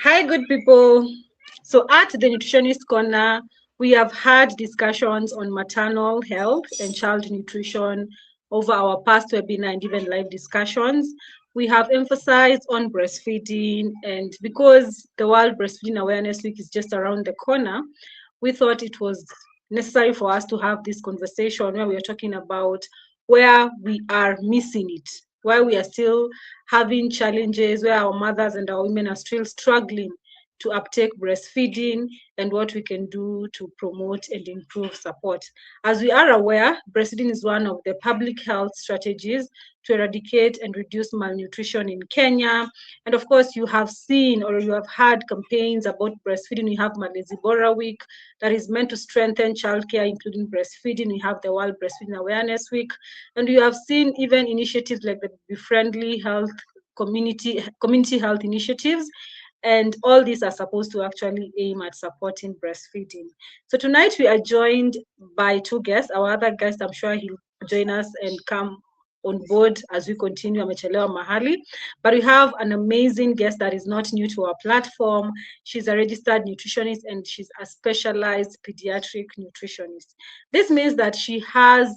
Hi, good people. So, at the Nutritionist Corner, we have had discussions on maternal health and child nutrition over our past webinar and even live discussions. We have emphasized on breastfeeding, and because the World Breastfeeding Awareness Week is just around the corner, we thought it was necessary for us to have this conversation where we are talking about where we are missing it, why we are still having challenges, where our mothers and our women are still struggling to uptake breastfeeding, and what we can do to promote and improve support. As we are aware, breastfeeding is one of the public health strategies to eradicate and reduce malnutrition in Kenya. And of course, you have seen or you have had campaigns about breastfeeding. We have Malezi Bora Week that is meant to strengthen childcare, including breastfeeding. We have the World Breastfeeding Awareness Week. And you have seen even initiatives like the Be Friendly Health community health initiatives, and all these are supposed to actually aim at supporting breastfeeding. So tonight we are joined by two guests. Our other guest, I'm sure he'll join us and come on board as we continue amechelewa mahali, but we have an amazing guest that is not new to our platform. She's a registered nutritionist and she's a specialized pediatric nutritionist. This means that she has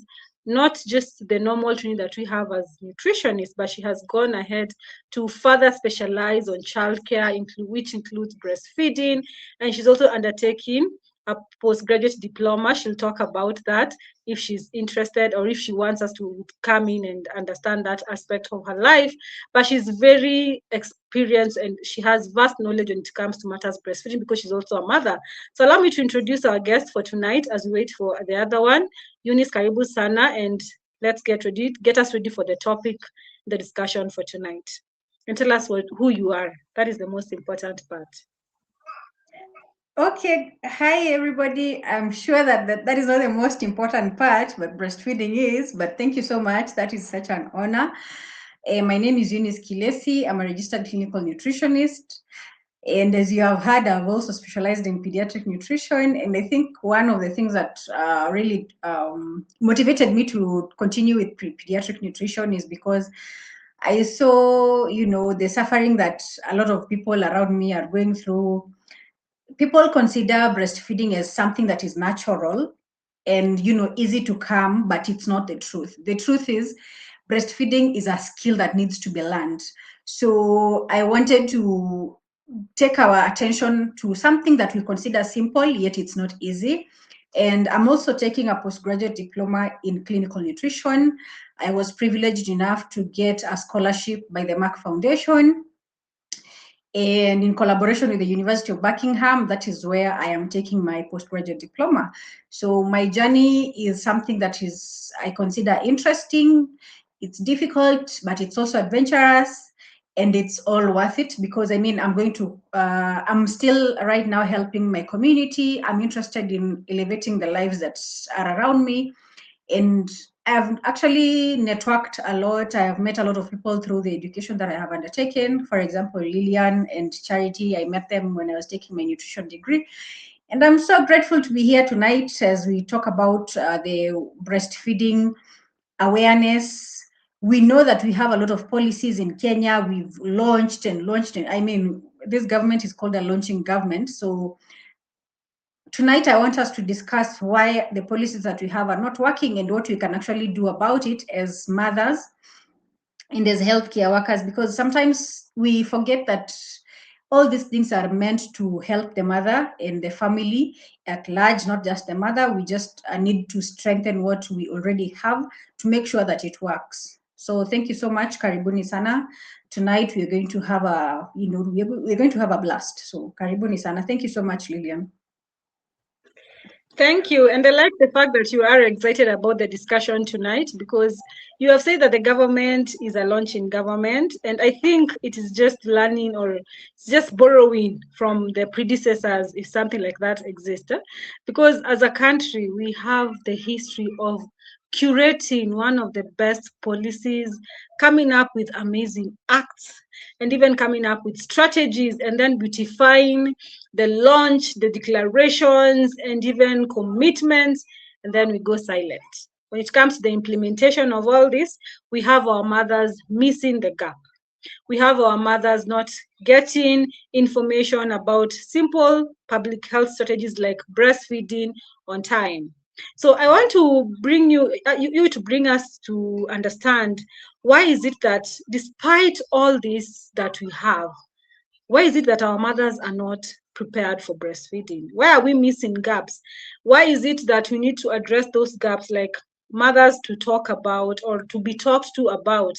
not just the normal training that we have as nutritionists, but she has gone ahead to further specialize on childcare, which includes breastfeeding, and she's also undertaking a postgraduate diploma. She'll talk about that if she's interested or if she wants us to come in and understand that aspect of her life. But she's very experienced and she has vast knowledge when it comes to matters breastfeeding because she's also a mother. So allow me to introduce our guest for tonight as we wait for the other one. Eunice, karibu sana, and let's get us ready for the topic, the discussion for tonight. And tell us who you are. That is the most important part. Okay, hi everybody. I'm sure that is not the most important part, but breastfeeding is. But thank you so much. That is such an honor. My name is Eunice Kilesi. I'm a registered clinical nutritionist. And as you have heard, I've also specialized in pediatric nutrition. And I think one of the things that really motivated me to continue with pediatric nutrition is because I saw, the suffering that a lot of people around me are going through. People consider breastfeeding as something that is natural and easy to come, but it's not the truth. The truth is breastfeeding is a skill that needs to be learned. So I wanted to take our attention to something that we consider simple, yet it's not easy. And I'm also taking a postgraduate diploma in clinical nutrition. I was privileged enough to get a scholarship by the Mark Foundation, and in collaboration with the University of Buckingham, that is where I am taking my postgraduate diploma. So my journey is something that I consider interesting. It's difficult, but it's also adventurous, and it's all worth it because I'm still right now helping my community. I'm interested in elevating the lives that are around me. And I've actually networked a lot. I have met a lot of people through the education that I have undertaken. For example, Lillian and Charity, I met them when I was taking my nutrition degree. And I'm so grateful to be here tonight as we talk about the breastfeeding awareness. We know that we have a lot of policies in Kenya. We've launched. This government is called a launching government. So tonight, I want us to discuss why the policies that we have are not working and what we can actually do about it as mothers and as healthcare workers, because sometimes we forget that all these things are meant to help the mother and the family at large, not just the mother. We just need to strengthen what we already have to make sure that it works. So thank you so much, karibuni sana. Tonight we're going to have we're going to have a blast. So karibuni sana. Thank you so much, Lillian. Thank you. And I like the fact that you are excited about the discussion tonight because you have said that the government is a launching government. And I think it is just learning or just borrowing from the predecessors if something like that exists. Because as a country, we have the history of curating one of the best policies, coming up with amazing acts, and even coming up with strategies and then beautifying the launch, the declarations, and even commitments, and then we go silent. When it comes to the implementation of all this, we have our mothers missing the gap. We have our mothers not getting information about simple public health strategies like breastfeeding on time. So I want to bring you to bring us to understand, why is it that despite all this that we have, why is it that our mothers are not prepared for breastfeeding? Why are we missing gaps? Why is it that we need to address those gaps, like mothers to talk about or to be talked to about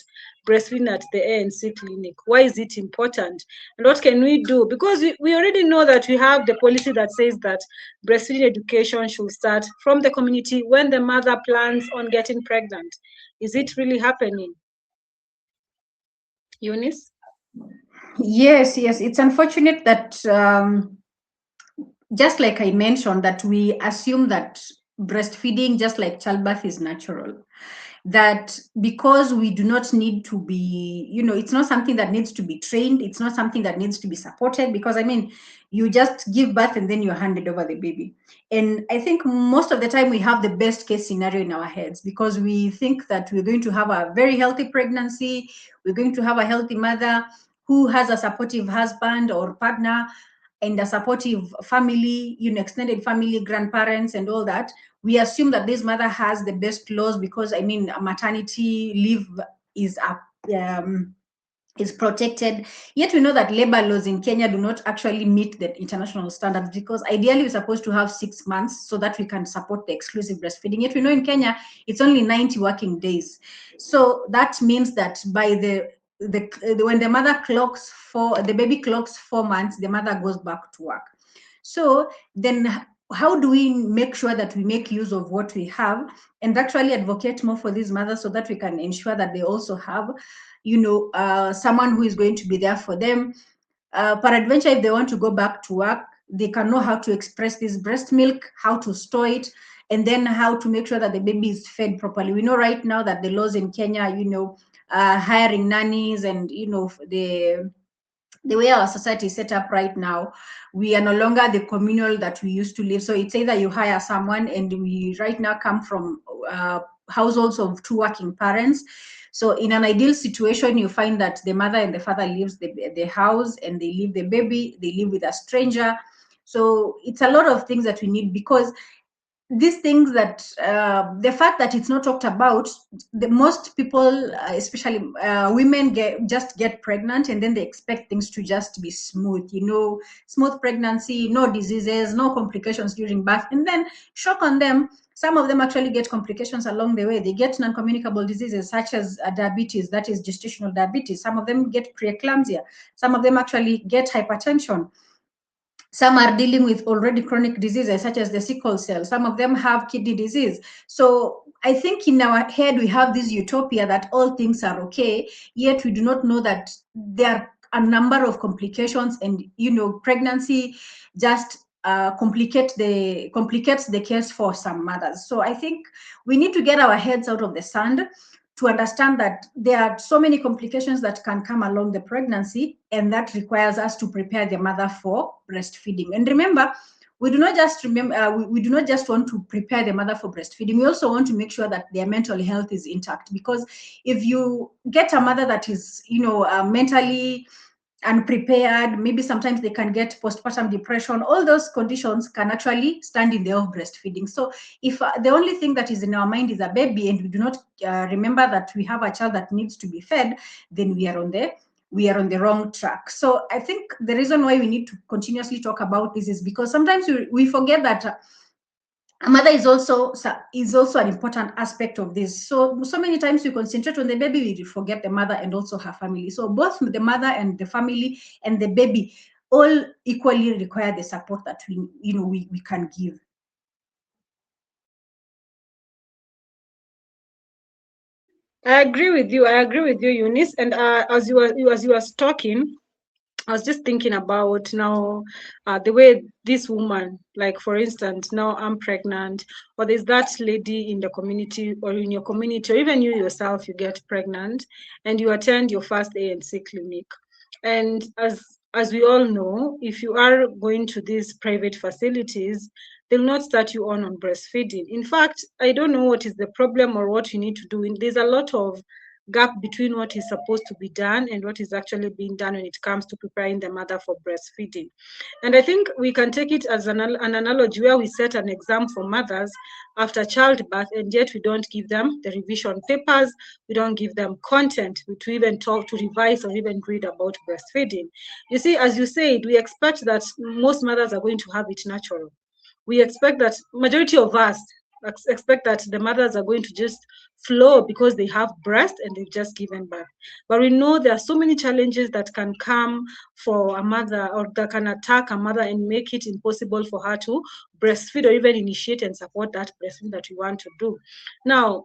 breastfeeding at the ANC clinic? Why is it important? And what can we do? Because we already know that we have the policy that says that breastfeeding education should start from the community when the mother plans on getting pregnant. Is it really happening? Eunice? Yes, yes. It's unfortunate that, just like I mentioned, that we assume that breastfeeding, just like childbirth, is natural. That because we do not need to be, it's not something that needs to be trained, it's not something that needs to be supported, because I mean, you just give birth and then you're handed over the baby. And I think most of the time we have the best case scenario in our heads, because we think that we're going to have a very healthy pregnancy, we're going to have a healthy mother who has a supportive husband or partner and a supportive family, extended family, grandparents, and all that. We assume that this mother has the best laws, because I mean, maternity leave is up. Is protected. Yet we know that labor laws in Kenya do not actually meet the international standards, because ideally we're supposed to have 6 months so that we can support the exclusive breastfeeding. Yet we know in Kenya it's only 90 working days. So that means that by when the mother clocks the baby clocks 4 months, the mother goes back to work. So then how do we make sure that we make use of what we have and actually advocate more for these mothers, so that we can ensure that they also have, someone who is going to be there for them. Peradventure, if they want to go back to work, they can know how to express this breast milk, how to store it, and then how to make sure that the baby is fed properly. We know right now that the laws in Kenya, hiring nannies, and the way our society is set up right now, we are no longer the communal that we used to live. So it's either you hire someone, and we right now come from households of two working parents. So in an ideal situation, you find that the mother and the father lives the house, and they leave the baby, they live with a stranger. So it's a lot of things that we need, because these things that the fact that it's not talked about, the most people, especially women, get pregnant, and then they expect things to just be smooth, smooth pregnancy, no diseases, no complications during birth, and then shock on them, some of them actually get complications along the way. They get non-communicable diseases such as diabetes, that is gestational diabetes. Some of them get preeclampsia, some of them actually get hypertension. Some are dealing with already chronic diseases such as the sickle cell. Some of them have kidney disease. So I think in our head we have this utopia that all things are okay, yet we do not know that there are a number of complications, and pregnancy just complicates the case for some mothers. So I think we need to get our heads out of the sand to understand that there are so many complications that can come along the pregnancy, and that requires us to prepare the mother for breastfeeding. And remember, we do not just we do not just want to prepare the mother for breastfeeding. We also want to make sure that their mental health is intact, because if you get a mother that is mentally unprepared, maybe sometimes they can get postpartum depression. All those conditions can actually stand in the way of breastfeeding. So if the only thing that is in our mind is a baby, and we do not remember that we have a child that needs to be fed, then we are on the wrong track. So I think the reason why we need to continuously talk about this is because sometimes we forget that a mother is also an important aspect of this. So many times we concentrate on the baby, we forget the mother and also her family. So both the mother and the family and the baby all equally require the support that we can give. I agree with you. I agree with you, Eunice. And as you were talking, I was just thinking about now the way this woman, like for instance, now I'm pregnant, or there's that lady in the community or in your community, or even you yourself, you get pregnant and you attend your first ANC clinic. And as we all know, if you are going to these private facilities, they'll not start you on breastfeeding. In fact, I don't know what is the problem or what you need to do. There's a lot of gap between what is supposed to be done and what is actually being done when it comes to preparing the mother for breastfeeding. And I think we can take it as an analogy where we set an exam for mothers after childbirth, and yet we don't give them the revision papers, we don't give them content to even talk, to revise, or even read about breastfeeding. You see, as you said, we expect that most mothers are going to have it natural. We expect that majority of us expect that the mothers are going to just flow because they have breast and they've just given birth. But we know there are so many challenges that can come for a mother, or that can attack a mother and make it impossible for her to breastfeed or even initiate and support that breastfeeding that we want to do. Now,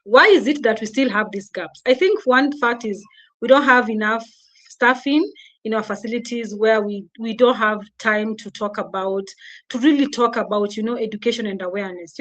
why is it that we still have these gaps? I think one fact is we don't have enough staffing in our facilities, where we don't have time to talk about, to really talk about, education and awareness.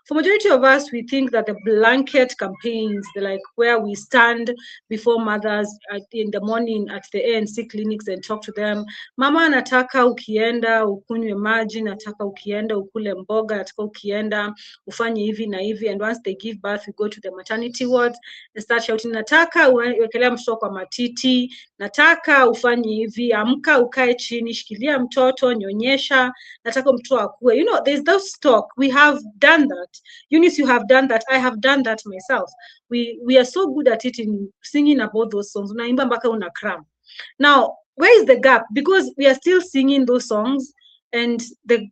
For majority of us, we think that the blanket campaigns, like where we stand before mothers in the morning at the ANC clinics and talk to them, mama, nataka ukienda ukunywe maji, nataka ukienda ukule mboga, nataka ukienda ufanye hivi na hivi, and once they give birth we go to the maternity ward and start shouting, nataka uwekelea mtoto kwa matiti, nataka ufanye hivi, amka ukae chini, shikilia mtoto, nyonyesha, nataka mtoto akue. There's those talk. We have done that. Eunice, you have done that. I have done that myself. We are so good at it, in singing about those songs. Unaimba mpaka una cram. Now, where is the gap? Because we are still singing those songs, and the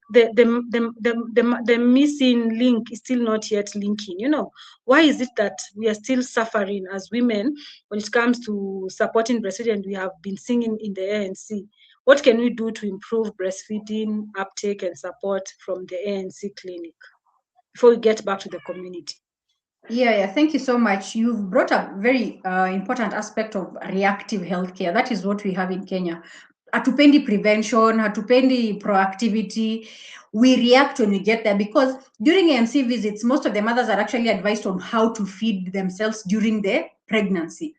missing link is still not yet linking. Why is it that we are still suffering as women when it comes to supporting breastfeeding, and we have been singing in the ANC? What can we do to improve breastfeeding uptake and support from the ANC clinic before we get back to the community? Yeah, thank you so much. You've brought up very important aspect of reactive healthcare. That is what we have in Kenya. Hatupendi prevention, hatupendi proactivity. We react when we get there, because during ANC visits, most of the mothers are actually advised on how to feed themselves during the pregnancy.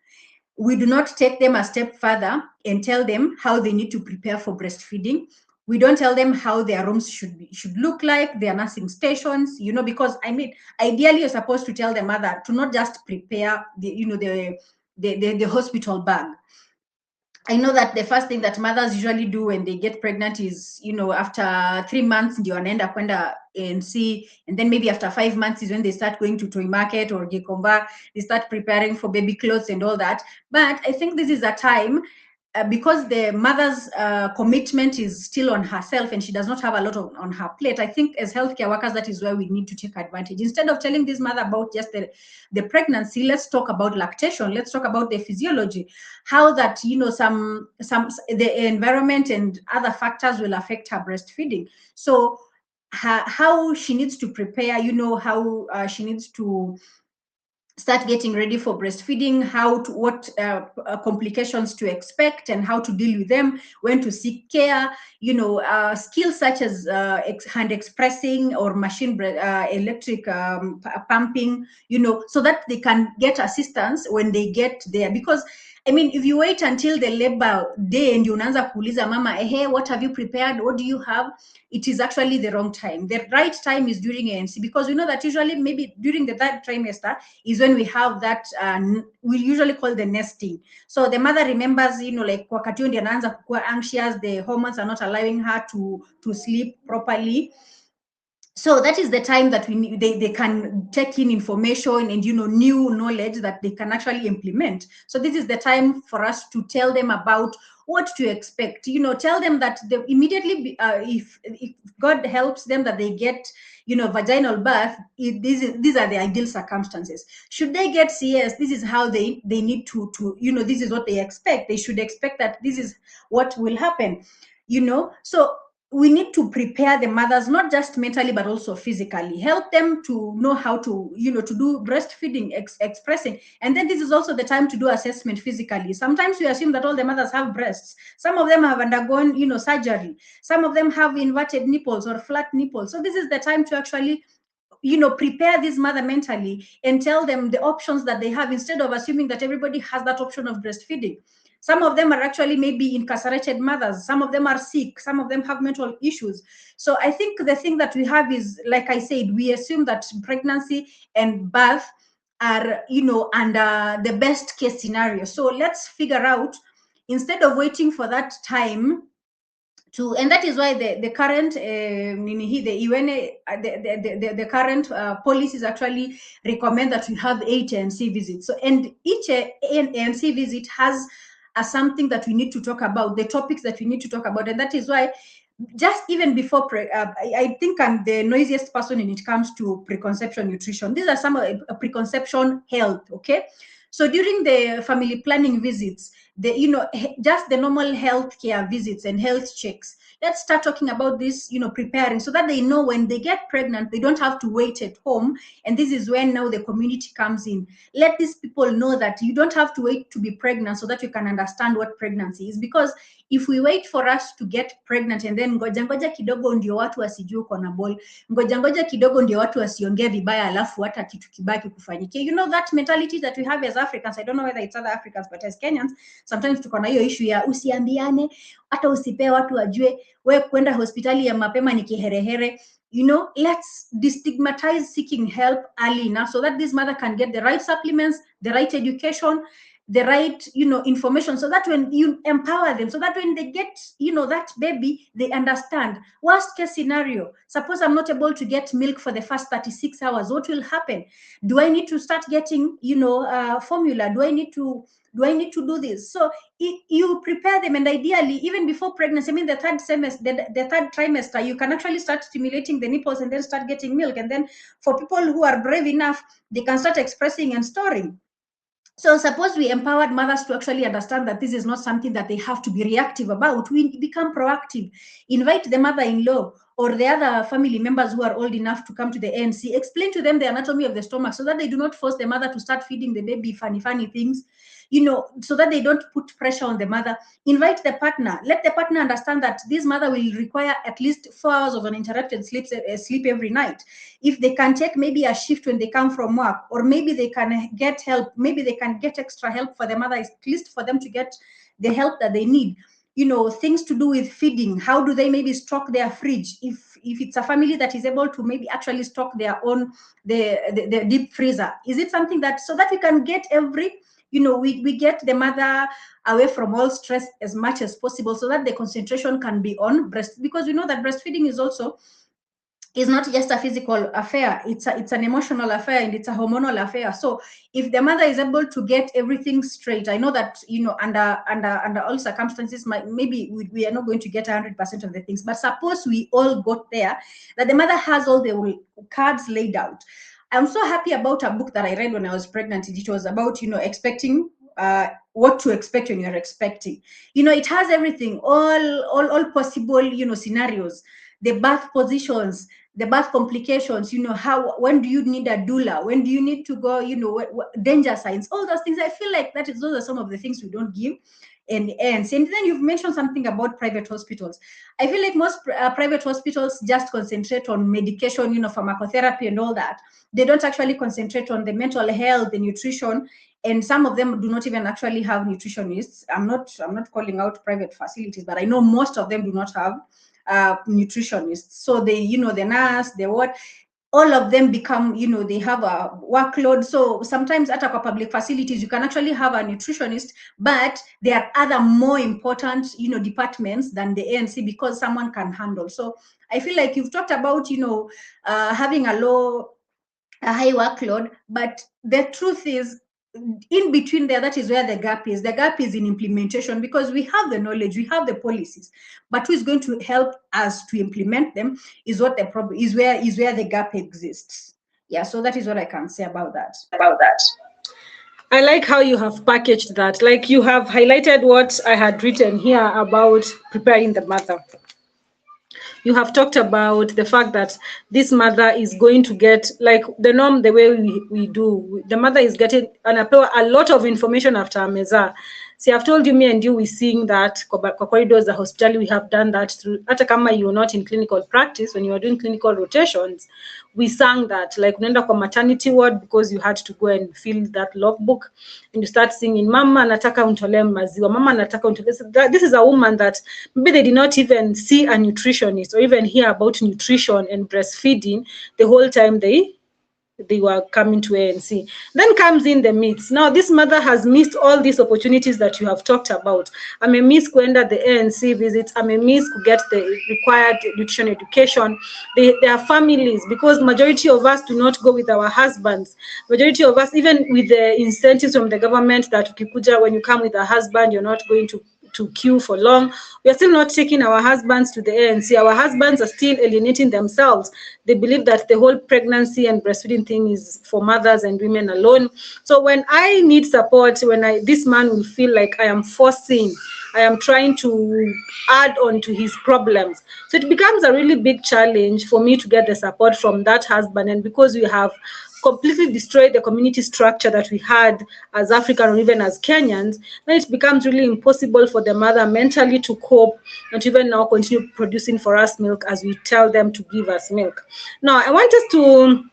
We do not take them a step further and tell them how they need to prepare for breastfeeding. We don't tell them how their rooms should look like, their nursing stations, because ideally you're supposed to tell the mother to not just prepare the hospital bag. I know that the first thing that mothers usually do when they get pregnant is, after 3 months, ndio wanaenda kwenda ANC, and then maybe after 5 months is when they start going to toy market or Gikomba, they start preparing for baby clothes and all that. But I think this is a time, because the mother's commitment is still on herself and she does not have a lot on her plate. I think as healthcare workers, that is where we need to take advantage. Instead of telling this mother about just the pregnancy, let's talk about lactation. Let's talk about the physiology, how that, some the environment and other factors will affect her breastfeeding. So how she needs to prepare, how she needs to start getting ready for breastfeeding, what complications to expect and how to deal with them, when to seek care, skills such as hand expressing or machine electric pumping, so that they can get assistance when they get there. Because if you wait until the labor day and unaanza kuuliza mama, hey, what have you prepared? What do you have? It is actually the wrong time. The right time is during ANC, because we know that usually maybe during the third trimester is when we have that, we usually call the nesting. So the mother remembers, like wakati huo ndio anaanza kukua anxious, the hormones are not allowing her to sleep properly. So that is the time that they can take in information and new knowledge that they can actually implement. So this is the time for us to tell them about what to expect. Tell them that they immediately, if God helps them that they get vaginal birth, these are the ideal circumstances. Should they get CS, this is how they need to this is what they expect. They should expect that this is what will happen. So we need to prepare the mothers, not just mentally but also physically, help them to know how to to do breastfeeding, expressing. And then this is also the time to do assessment physically. Sometimes we assume that all the mothers have breasts. Some of them have undergone surgery. Some of them have inverted nipples or flat nipples. So this is the time to actually prepare this mother mentally and tell them the options that they have, instead of assuming that everybody has that option of breastfeeding. Some of them are actually maybe incarcerated mothers. Some of them are sick. Some of them have mental issues. So I think the thing that we have is, like I said, we assume that pregnancy and birth are, under the best case scenario. So let's figure out, instead of waiting for that time and that is why the current the current policies actually recommend that we have 8 ANC visits. So, and each ANC visit has something that we need to talk about, the topics that we need to talk about, and that is why just even before I think I'm the noisiest person when it comes to preconception nutrition. These are some preconception health. Okay, so during the family planning visits, just the normal healthcare visits and health checks, let's start talking about this, preparing, so that they know when they get pregnant, they don't have to wait at home. And this is when now the community comes in. Let these people know that you don't have to wait to be pregnant so that you can understand what pregnancy is. Because if we wait for us to get pregnant and then ngoja kidogo ndio watu wasijue uko na ball, ngoja kidogo ndio watu wasiongee vibaya, alafu hata kitu kibaki kufanyikia. That mentality that we have as Africans, I don't know whether it's other Africans, but as Kenyans, sometimes tuko na hiyo issue ya usiambiane, hata usipee watu wajue, we kwenda hospitali ya mapema ni kiherehere. Let's destigmatize seeking help early enough so that this mother can get the right supplements, the right education, the right, information, so that when you empower them, so that when they get, that baby, they understand. Worst case scenario, suppose I'm not able to get milk for the first 36 hours, what will happen? Do I need to start getting, formula? Do I need to do this? So you prepare them, and ideally, even before pregnancy, the third trimester, you can actually start stimulating the nipples and then start getting milk. And then for people who are brave enough, they can start expressing and storing. So suppose we empowered mothers to actually understand that this is not something that they have to be reactive about. We become proactive. Invite the mother-in-law or the other family members who are old enough to come to the ANC. Explain to them the anatomy of the stomach so that they do not force the mother to start feeding the baby funny things, so that they don't put pressure on the mother. Invite the partner. Let the partner understand that this mother will require at least 4 hours of uninterrupted sleep every night. If they can take maybe a shift when they come from work, or maybe they can get help, maybe they can get extra help for the mother, at least for them to get the help that they need. Things to do with feeding. How do they maybe stock their fridge? If it's a family that is able to maybe actually stock their own, the deep freezer, is it something that, so that we can get we get the mother away from all stress as much as possible, so that the concentration can be on breast, because we know that breastfeeding is not just a physical affair, it's an emotional affair, and it's a hormonal affair. So if the mother is able to get everything straight, I know that under all circumstances, maybe we are not going to get 100% of the things, but suppose we all got there, that the mother has all the cards laid out. I'm so happy about a book that I read when I was pregnant. It was about, expecting, what to expect when you're expecting. It has everything, all possible, scenarios, the birth positions, the birth complications, when do you need a doula? When do you need to go, danger signs, all those things. I feel like those are some of the things we don't give. And then you've mentioned something about private hospitals. I feel like most private hospitals just concentrate on medication, pharmacotherapy and all that. They don't actually concentrate on the mental health, the nutrition, and some of them do not even actually have nutritionists. I'm not calling out private facilities, but I know most of them do not have nutritionists. So they, the nurse, the what, all of them become, they have a workload. So sometimes at our public facilities, you can actually have a nutritionist, but there are other more important, departments than the ANC, because someone can handle. So I feel like you've talked about, having a high workload, but the truth is, in between there, that is where the gap is. The gap is in implementation, because we have the knowledge, we have the policies, but who is going to help us to implement them is what the problem is, where the gap exists. Yeah, so that is what I can say about that. I like how you have packaged that. Like, you have highlighted what I had written here about preparing the mother. You have talked about the fact that this mother is going to get, like, the norm, the way we do. The mother is getting a lot of information after Ameza. See, I've told you, me and you, we sing that kwa corridors, the hospital, we have done that through, hata kama you're not in clinical practice, when you are doing clinical rotations, we sang that, like, unaenda kwa maternity ward because you had to go and fill that logbook, and you start singing, mama nataka untole maziwa, mama nataka untole. This is a woman that maybe they did not even see a nutritionist or even hear about nutrition and breastfeeding the whole time they they were coming to ANC. Then comes in the myths. Now, this mother has missed all these opportunities that you have talked about. I may miss Kwenda the ANC visits. I may miss to get the required nutrition education. Their families, because majority of us do not go with our husbands. Majority of us, even with the incentives from the government that ukikuja, when you come with a husband, you're not going to queue for long. We are still not taking our husbands to the ANC. Our husbands are still alienating themselves. They believe that the whole pregnancy and breastfeeding thing is for mothers and women alone. So when I need support, this man will feel like I am forcing, I am trying to add on to his problems. So it becomes a really big challenge for me to get the support from that husband. And because we have completely destroyed the community structure that we had as African or even as Kenyans, then it becomes really impossible for the mother mentally to cope and to even now continue producing for us milk as we tell them to give us milk. Now, I want us to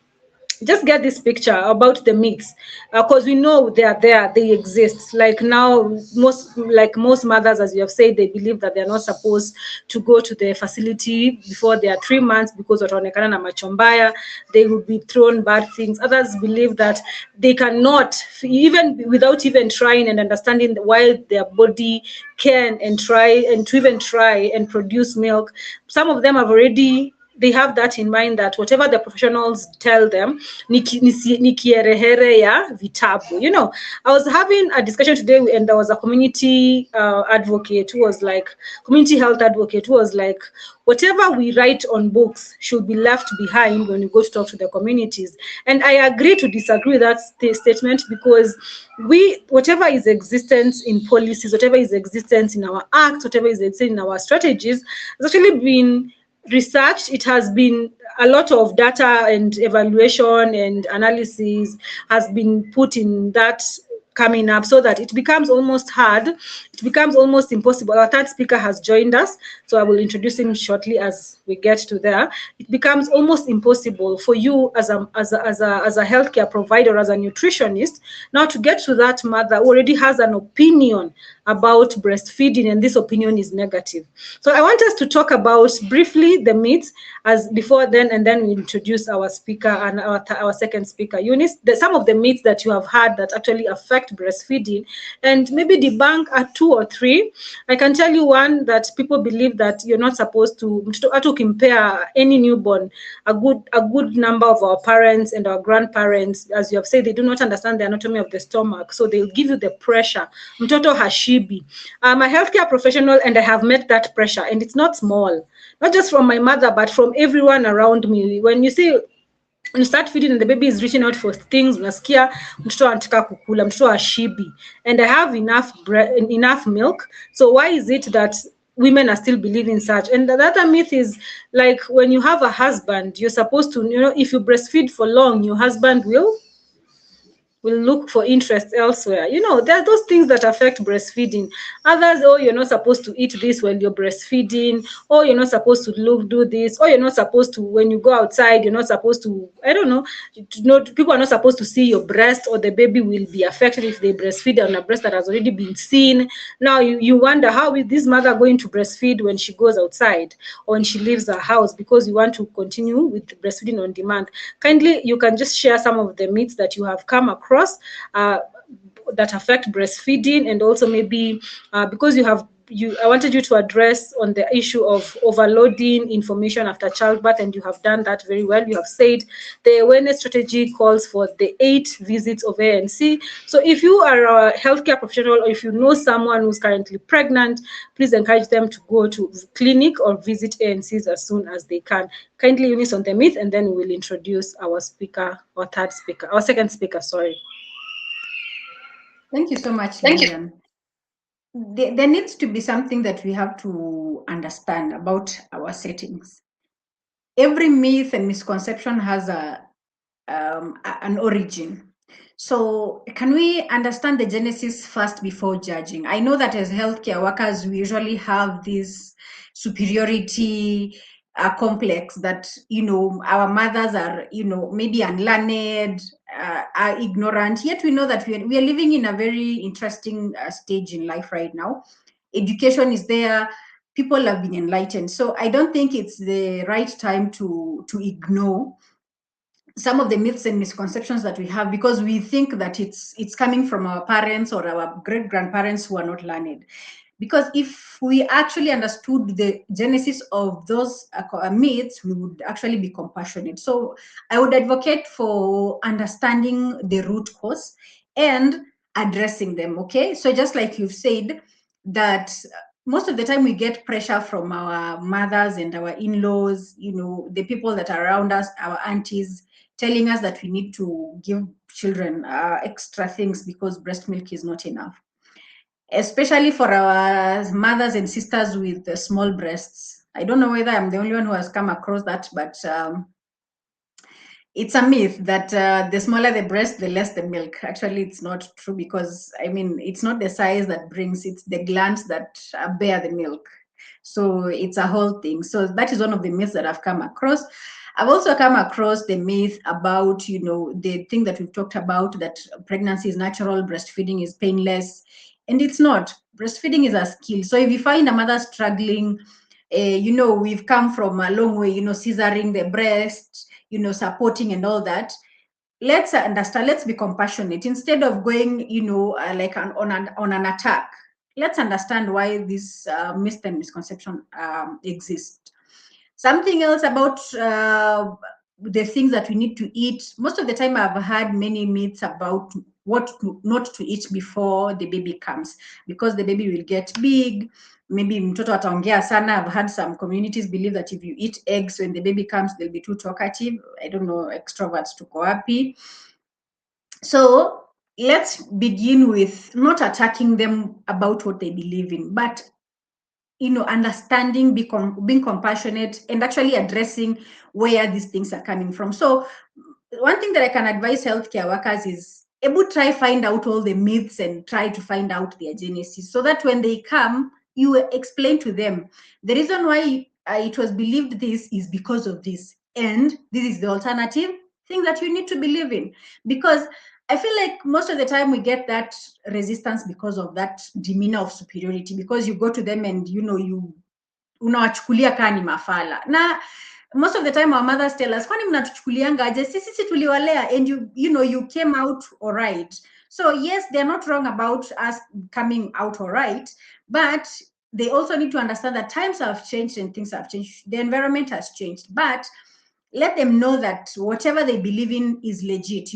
just get this picture about the myths, because we know they are there, they exist. Like now, most mothers, as you have said, they believe that they're not supposed to go to the facility before they are 3 months because wataonekana na machombaya, they will be thrown bad things. Others believe that they cannot, even without even trying and understanding why their body can and try and to even try and produce milk. Some of them have already, they have that in mind that whatever the professionals tell them ni kierehere ya vitabu. I was having a discussion today and there was a community advocate who was like, community health advocate who was like, whatever we write on books should be left behind when we go to talk to the communities. And I agree to disagree with that statement, because whatever is existence in policies, whatever is existence in our acts, whatever is existence in our strategies, has actually been research. It has been a lot of data and evaluation and analysis has been put in that coming up, so that it becomes almost hard, it becomes almost impossible. Our third speaker has joined us, so I will introduce him shortly as we get to there. It becomes almost impossible for you as a healthcare provider, as a nutritionist, now to get to that mother who already has an opinion about breastfeeding, and this opinion is negative. So I want us to talk about briefly the myths as before then, and then we introduce our speaker and our second speaker, Eunice. Some of the myths that you have heard that actually affect breastfeeding, and maybe debunk 2 or 3. I can tell you one, that people believe that you're not supposed to compare any newborn. A good number of our parents and our grandparents, as you have said, they do not understand the anatomy of the stomach, so they'll give you the pressure. Mtoto hashibi. I'm a healthcare professional and I have met that pressure, and it's not small, not just from my mother, but from everyone around me. When you start feeding and the baby is reaching out for things, unasikia mtoto anataka kukula, mtoto ashibi, and I have enough milk. So why is it that women are still believing such? And the other myth is, like, when you have a husband, you're supposed to, if you breastfeed for long, your husband will look for interest elsewhere. There are those things that affect breastfeeding. Others, oh, you're not supposed to eat this when you're breastfeeding, or you're not supposed to do this, or you're not supposed to, when you go outside, you're not supposed to, I don't know, people are not supposed to see your breast, or the baby will be affected if they breastfeed on a breast that has already been seen. Now you wonder, how is this mother going to breastfeed when she goes outside or when she leaves her house, because you want to continue with breastfeeding on demand. Kindly, you can just share some of the myths that you have come across that affect breastfeeding, and also maybe because I wanted you to address on the issue of overloading information after childbirth, and you have done that very well. You have said the awareness strategy calls for the 8 visits of ANC. So if you are a healthcare professional, or if you know someone who's currently pregnant, please encourage them to go to clinic or visit ANCs as soon as they can. Kindly, Eunice, on the myth, and then we will introduce our second speaker, sorry. Thank you so much, Thank you. Lillian. There needs to be something that we have to understand about our settings. Every myth and misconception has an origin. So can we understand the genesis first before judging? I know that as healthcare workers, we usually have this superiority complex that, our mothers are, maybe unlearned, are ignorant, yet we know that we are living in a very interesting stage in life right now. Education is there, people have been enlightened. So I don't think it's the right time to ignore some of the myths and misconceptions that we have, because we think that it's coming from our parents or our great grandparents who are not learned. Because if we actually understood the genesis of those myths, we would actually be compassionate. So I would advocate for understanding the root cause and addressing them. Okay, so just like you've said, that most of the time we get pressure from our mothers and our in-laws, the people that are around us, our aunties, telling us that we need to give children extra things because breast milk is not enough, especially for our mothers and sisters with the small breasts. I don't know whether I'm the only one who has come across that, but it's a myth that the smaller the breast, the less the milk. Actually, it's not true, because I mean, it's not the size that brings, it's the glands that bear the milk. So it's a whole thing. So that is one of the myths that I've come across. I've also come across the myth about, the thing that we've talked about, that pregnancy is natural, breastfeeding is painless, and it's not. Breastfeeding is a skill. So if you find a mother struggling, we've come from a long way, scissoring the breast, supporting and all that. Let's understand, let's be compassionate instead of going, like on an attack. Let's understand why this myth and misconception exist. Something else about the things that we need to eat. Most of the time, I've had many myths about what not to eat before the baby comes, because the baby will get big. Maybe mtoto ataongea sana. I've had some communities believe that if you eat eggs when the baby comes, they'll be too talkative. I don't know, extroverts tuko wapi. So let's begin with not attacking them about what they believe in, but understanding, being compassionate, and actually addressing where these things are coming from. So one thing that I can advise healthcare workers is able try find out all the myths and try to find out their genesis, so that when they come, you explain to them the reason why it was believed this is because of this, and this is the alternative thing that you need to believe in. Because I feel like most of the time we get that resistance because of that demeanor of superiority, because you go to them and you unawachukulia kaa ni mafala. Na most of the time our mothers tell us, kwani mnatuchukulianga aje, sisi tuliwalea, and you came out all right. So yes, they're not wrong about us coming out all right, but they also need to understand that times have changed and things have changed. The environment has changed, but let them know that whatever they believe in is legit.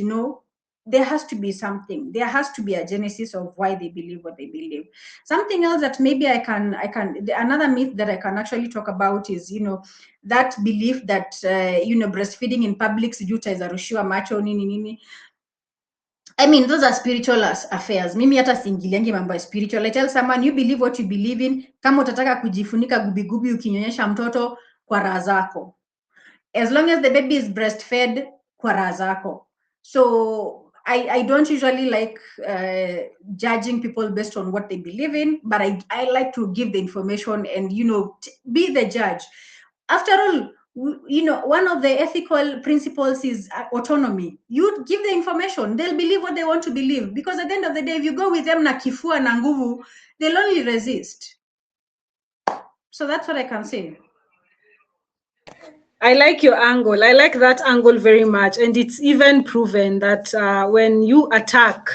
There has to be something, there has to be a genesis of why they believe what they believe. Something else that maybe I can another myth that I can actually talk about is that belief that breastfeeding in public sijui utaweza macho nini nini. I mean, those are spiritual affairs. Mimi hata siingiliangi mambo ya spiritual. I tell someone, you believe what you believe in. Kama utataka kujifunika gubi ukinyonyesha mtoto, kwa raha zako. As long as the baby is breastfed, kwa raha zako. So I don't usually like judging people based on what they believe in, but I like to give the information and be the judge. After all, one of the ethical principles is autonomy. You give the information, they'll believe what they want to believe, because at the end of the day, if you go with them na kifua na nguvu, they'll only resist. So that's what I can say. I like your angle. I like that angle very much. And it's even proven that when you attack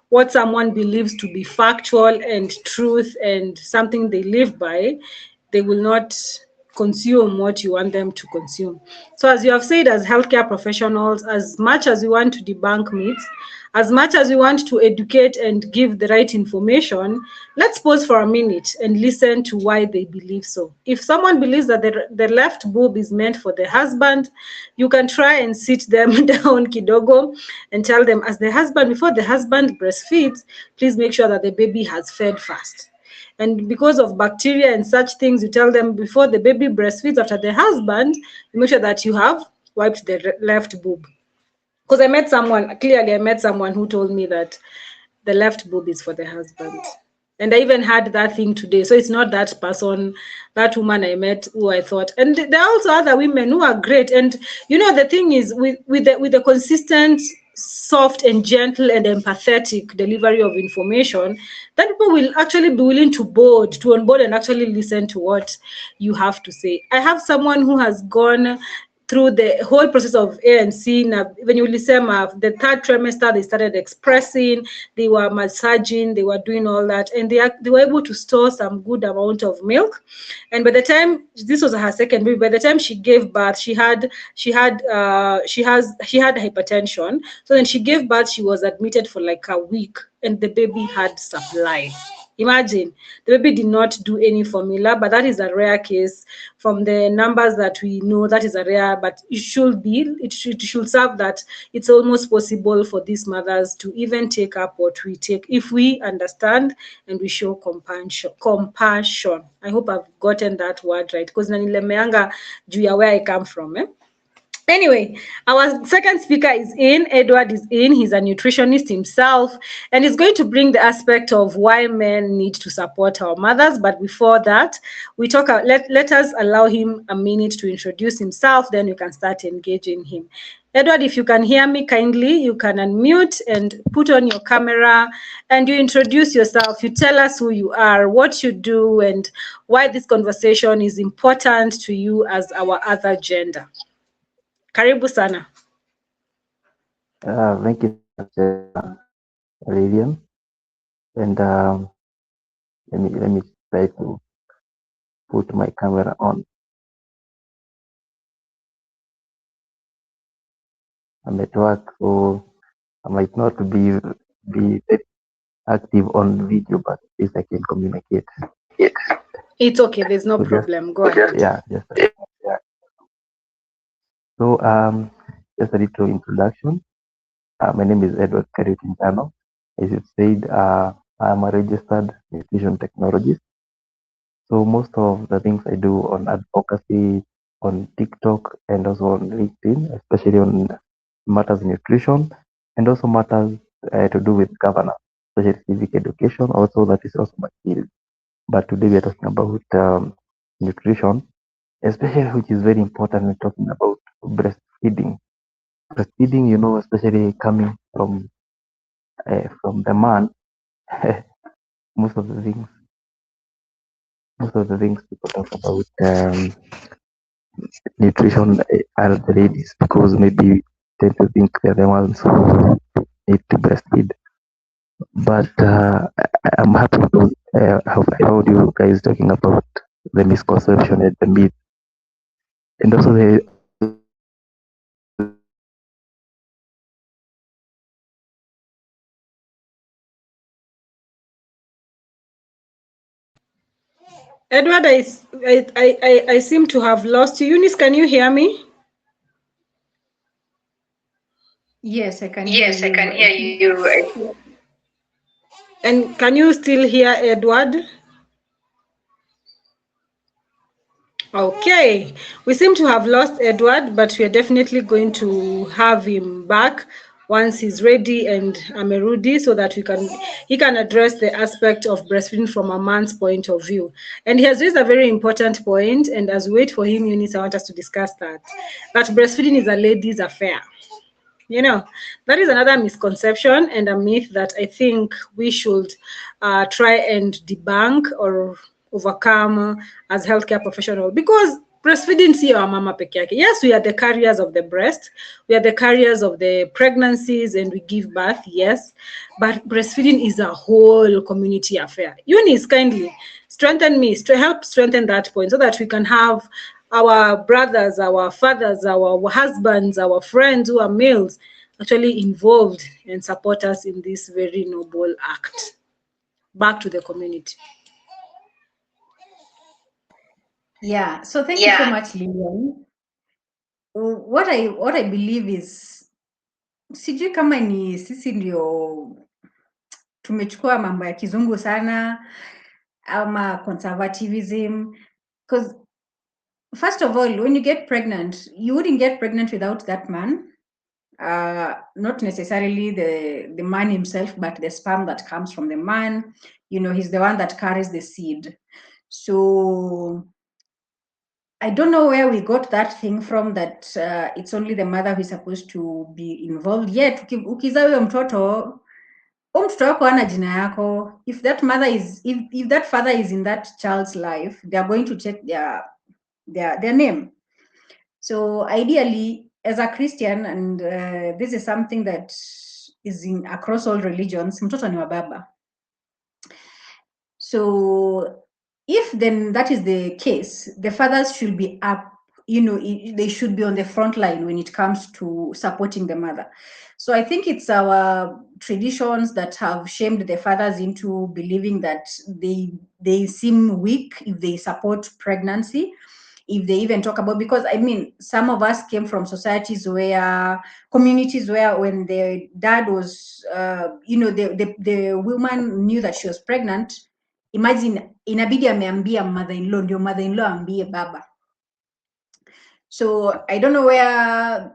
what someone believes to be factual and truth and something they live by, they will not consume what you want them to consume. So as you have said, as healthcare professionals, as much as we want to debunk myths, as much as we want to educate and give the right information, let's pause for a minute and listen to why they believe so. If someone believes that the left boob is meant for the husband, you can try and sit them down kidogo and tell them, as the husband, before the husband breastfeeds, please make sure that the baby has fed first. And because of bacteria and such things, you tell them before the baby breastfeeds after the husband, you make sure that you have wiped the left boob. Because I met someone who told me that the left boob is for the husband. And I even had that thing today. So it's not that person, that woman I met who I thought. And there are also other women who are great. And the thing is, with the consistent, soft and gentle and empathetic delivery of information, then people will actually be willing to onboard and actually listen to what you have to say. I have someone who has gone through the whole process of ANC. When you listen, the third trimester, they started expressing, they were massaging, they were doing all that, and they were able to store some good amount of milk. And by the time this was her second baby, by the time she gave birth, she had hypertension. So when she gave birth, she was admitted for like a week, and the baby had supply. Imagine, the baby did not do any formula, but that is a rare case. From the numbers that we know, that is a rare, but it should serve that it's almost possible for these mothers to even take up what we take if we understand and we show compassion. I hope I've gotten that word right, because nanilemeanga juu ya where I come from. Anyway, our second speaker is in. Edward is in. He's a nutritionist himself, and he's going to bring the aspect of why men need to support our mothers. But before that, let us allow him a minute to introduce himself, then we can start engaging him. Edward, if you can hear me kindly, you can unmute and put on your camera, and you introduce yourself. You tell us who you are, what you do, and why this conversation is important to you as our other gender. Karibu sana. Thank you so much, Lilian. And let me try to put my camera on. I'm at work, so I might not be very active on video, but at least I can communicate. It's okay. There's no So problem. Go ahead. yeah. So just a little introduction. My name is Edward Karutintano. As you said, I'm a registered nutrition technologist. So most of the things I do on advocacy, on TikTok, and also on LinkedIn, especially on matters nutrition, and also matters to do with governance, especially civic education. Also, that is also my field. But today we are talking about nutrition, especially which is very important. We're talking about breastfeeding. Breastfeeding, especially coming from the man. most of the things, people talk about nutrition are the ladies, because maybe tend to think they're the ones who need to breastfeed. But I'm happy to have heard you guys talking about the misconception and the myth, and also the Edward, I seem to have lost you. Eunice, can you hear me? Yes, I can hear you. And can you still hear Edward? Okay, we seem to have lost Edward, but we are definitely going to have him back once he's ready and amerudi, so that he can address the aspect of breastfeeding from a man's point of view. And he has raised a very important point, and as we wait for him, Eunice, I want us to discuss that breastfeeding is a lady's affair. That is another misconception and a myth that I think we should try and debunk or overcome as healthcare professionals, because breastfeeding si our mama peke yake. Yes, we are the carriers of the breast, we are the carriers of the pregnancies, and we give birth, yes, but breastfeeding is a whole community affair. Eunice, kindly help strengthen that point, so that we can have our brothers, our fathers, our husbands, our friends who are males actually involved and support us in this very noble act. Back to the community. Yeah, so thank you so much, Lilian. What I believe is, sijui kama ni sisi ndio tumechukua mambo ya kizungu sana ama conservatism, because first of all, when you get pregnant, you wouldn't get pregnant without that man. Not necessarily the man himself, but the sperm that comes from the man. He's the one that carries the seed. So I don't know where we got that thing from, that it's only the mother who is supposed to be involved. Yet ukizaa huyo mtoto wako hana jina yako. If that mother is, if that father is in that child's life, they are going to check their name. So ideally, as a Christian, and this is something that is in across all religions, mtoto ni wa baba. So if then that is the case, the fathers should be up, they should be on the front line when it comes to supporting the mother. So I think it's our traditions that have shamed the fathers into believing that they seem weak if they support pregnancy, if they even talk about, because I mean, some of us came from communities where when the dad was, the woman knew that she was pregnant. Imagine inabidi ameambia mother-in-law ndio mother-in-law ambie baba. So I don't know where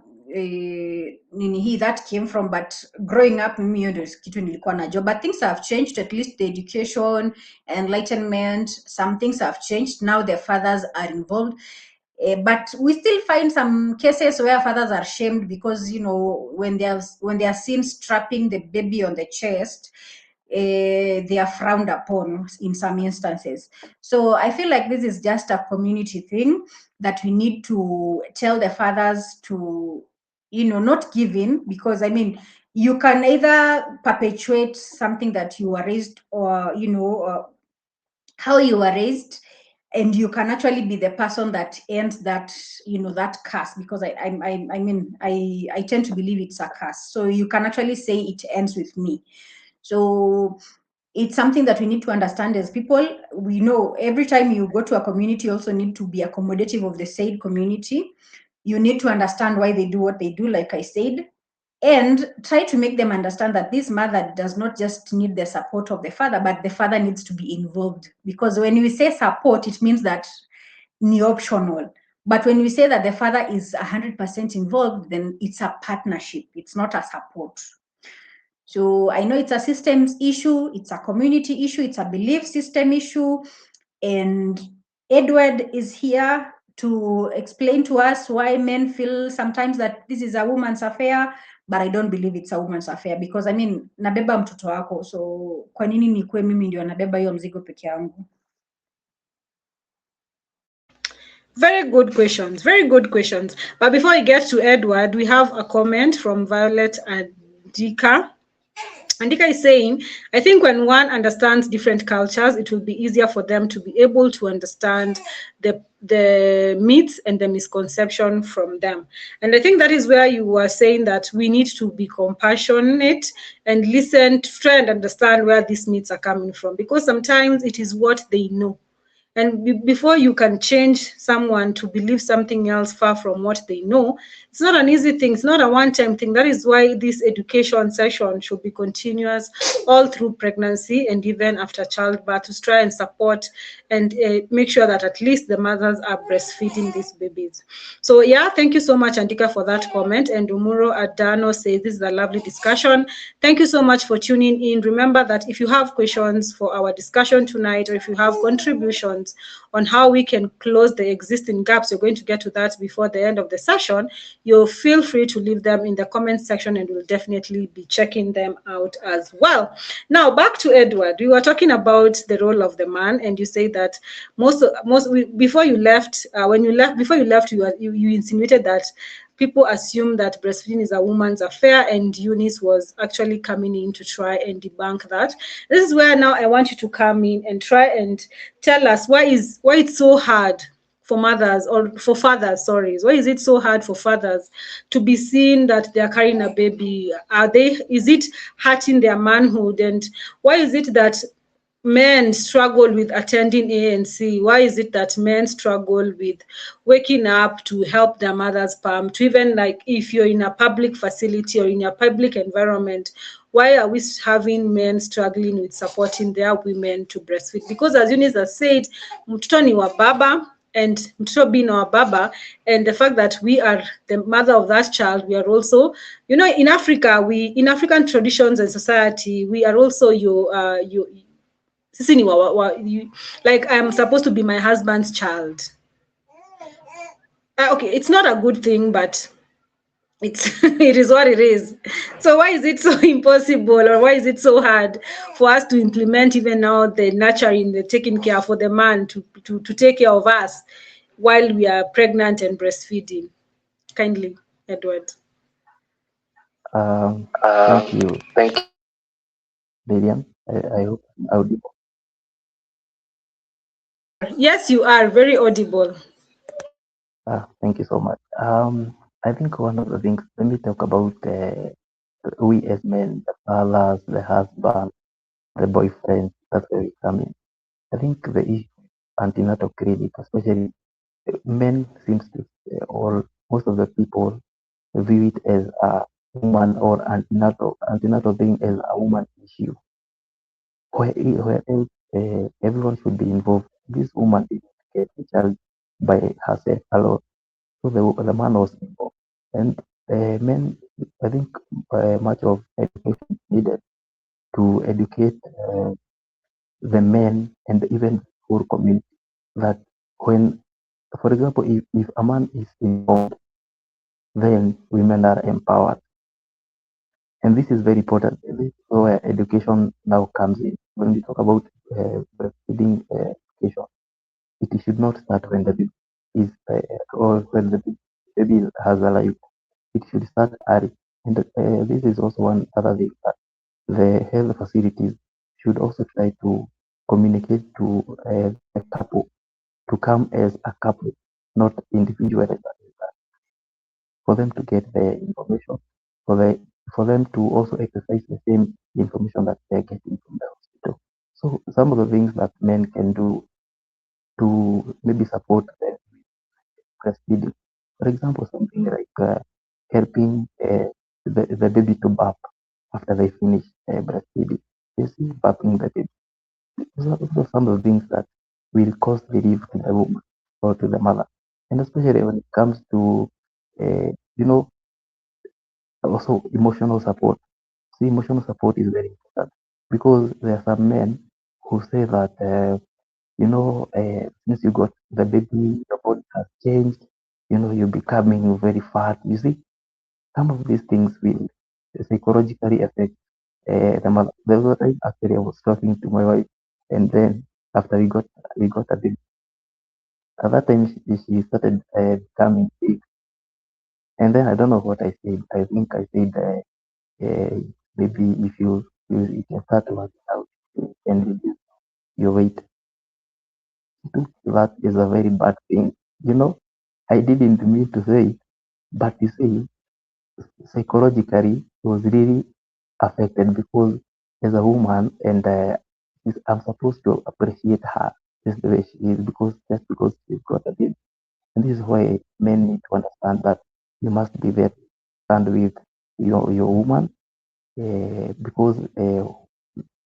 that came from, but growing up mimi hiyo ndio kitu nilikuwa najua, but things have changed, at least the education, enlightenment, some things have changed. Now the fathers are involved. But we still find some cases where fathers are shamed because when they are seen strapping the baby on the chest, they are frowned upon in some instances. So I feel like this is just a community thing that we need to tell the fathers to, not give in, because I mean, you can either perpetuate something that you were raised, or how you were raised, and you can actually be the person that ends that that curse, because I tend to believe it's a curse. So you can actually say it ends with me. So it's something that we need to understand as people. We know every time you go to a community, you also need to be accommodative of the said community. You need to understand why they do what they do, like I said, and try to make them understand that this mother does not just need the support of the father, but the father needs to be involved. Because when we say support, it means that ni optional. But when we say that the father is 100% involved, then it's a partnership. It's not a support. So I know it's a systems issue, it's a community issue, it's a belief system issue. And Edward is here to explain to us why men feel sometimes that this is a woman's affair, but I don't believe it's a woman's affair, because I mean, nabeba mtoto wako, so kwa nini nikuwe mimi ndio nabeba hiyo mzigo peke yangu? Very good questions. Very good questions. But before we get to Edward, we have a comment from Violet Adika. Andika is saying, I think when one understands different cultures, it will be easier for them to be able to understand the myths and the misconception from them. And I think that is where you were saying that we need to be compassionate and listen to try and understand where these myths are coming from, because sometimes it is what they know. And before you can change someone to believe something else far from what they know, it's not an easy thing. It's not a one-time thing. That is why this education session should be continuous all through pregnancy and even after childbirth, to try and support and make sure that at least the mothers are breastfeeding these babies. So yeah, thank you so much, Andika, for that comment. And Umuro Adano says this is a lovely discussion. Thank you so much for tuning in. Remember that if you have questions for our discussion tonight, or if you have contributions on how we can close the existing gaps, we're going to get to that before the end of the session, you'll feel free to leave them in the comment section, and we'll definitely be checking them out as well. Now back to Edward. We were talking about the role of the man, and you say that before you left, you insinuated that people assume that breastfeeding is a woman's affair, and Eunice was actually coming in to try and debunk that. This is where now I want you to come in and try and tell us why it's so hard for mothers, or for fathers, sorry. Why is it so hard for fathers to be seen that they are carrying a baby? Is it hurting their manhood? And why is it that men struggle with attending ANC? Why is it that men struggle with waking up to help their mother's pump, to even, like, if you're in a public facility or in a public environment, why are we having men struggling with supporting their women to breastfeed? Because as Eunice has said, mtoto ni wa baba, and mtoto being our baba, and the fact that we are the mother of that child, we are also, in Africa, in African traditions and society, we are also like, I'm supposed to be my husband's child. Okay, it's not a good thing, but it is what it is. So why is it so impossible, or why is it so hard for us to implement even now the nurturing, the taking care, for the man to take care of us while we are pregnant and breastfeeding? Kindly, Edward. Thank you, Lilian. I hope I'm audible. Yes, you are very audible. Thank you so much. I think one of the things, let me talk about we as men, the fathers, the husband, the boyfriend, that's where we come in. I think the issue antenatal clinic, especially men seems to, or most of the people view it as a woman or antenatal thing as a woman issue, where else everyone should be involved. This woman didn't get the child by herself alone, so the man was involved. And men, I think much of education is needed to educate the men and even poor community that when, for example, if a man is informed, then women are empowered. And this is very important. This is where education now comes in. When we talk about breastfeeding education, it should not start when the baby is, or when the baby has a life. It should start early. And this is also one other thing that the health facilities should also try to communicate to the couple to come as a couple, not individually, for them to get the information, for the for them to also exercise the same information that they're getting from the hospital. So some of the things that men can do to maybe support the breastfeeding, for example, something like helping the baby to burp after they finish breastfeeding. You see, burping the baby. Those are some of the things that will cause relief to the woman or to the mother, and especially when it comes to you know, also emotional support. See, emotional support is very important because there are some men who say that, since you got the baby, your body has changed, you're becoming very fat. You see, some of these things will psychologically affect the mother. There was a time actually I was talking to my wife, and then after we got a baby, at that time she started becoming big, and then I don't know what I said. I think I said. Maybe if you can start working out, you can reduce your weight. That is a very bad thing. I didn't mean to say it, but you see, psychologically, it was really affected because as a woman, and I'm supposed to appreciate her just the way she is just because she's got a baby. And this is why men need to understand that you must be there to stand with your woman, because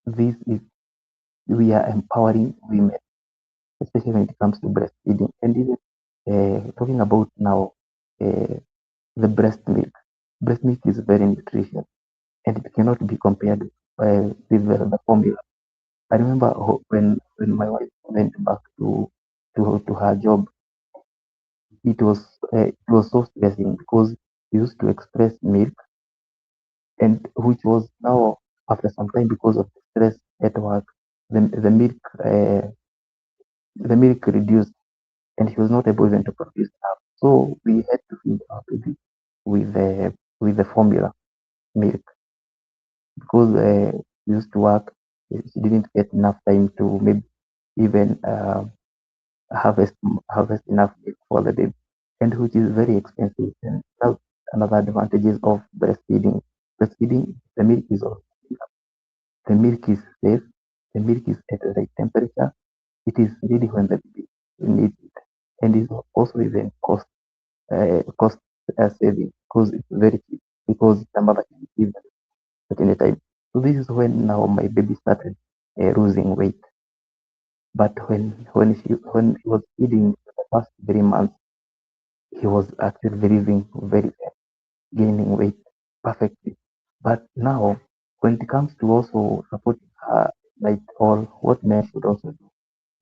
this is we are empowering women, especially when it comes to breastfeeding. And even talking about now the breast milk. Breast milk is very nutritious and it cannot be compared with the formula. I remember when my wife went back to her job, it was so stressing because we used to express milk, and which was now after some time because of the stress at work, the, the milk uh, the milk reduced and he was not able even to produce enough. So we had to feed our baby with the formula milk because he used to work. He didn't get enough time to maybe even harvest harvest enough milk for the baby, and which is very expensive. And that's another advantages of breastfeeding. Breastfeeding, the milk is also the milk is safe. The milk is at the right temperature. It is ready when the baby needs it, and is also even cost saving because it's very cheap because the mother can give at any time. So this is when now my baby started losing weight. But when he was feeding the first 3 months, he was actually losing very well, gaining weight perfectly. But now when it comes to also supporting her, like all what men should also do,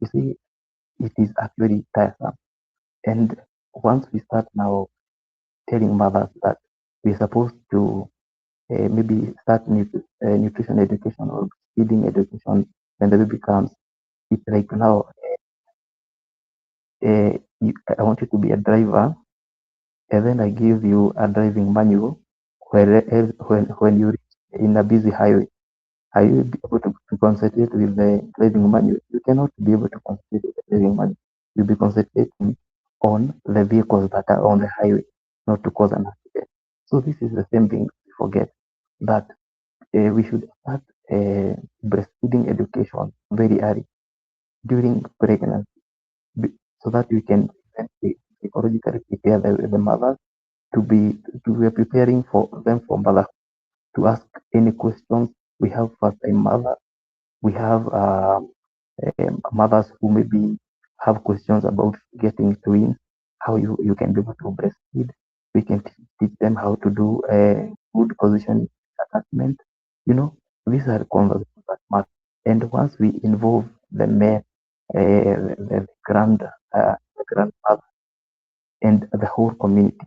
you see, it is actually tiresome. And once we start now telling mothers that we're supposed to maybe start nutrition education or feeding education when the baby comes. It's like now, I want you to be a driver and then I give you a driving manual when you reach in a busy highway. Are you be able to concentrate with the driving manual? You cannot be able to concentrate with the driving manual. You'll be concentrating on the vehicles that are on the highway, not to cause an accident. So this is the same thing. We forget that we should start breastfeeding education very early during pregnancy, so that we can psychologically prepare the mother to be preparing for them for mother to ask any questions. We have first time mother. We have mothers who maybe have questions about getting twins, how you can be able to breastfeed. We can teach them how to do a good position attachment. You know, these are conversations that matter. And once we involve the men, the grandmother, and the whole community,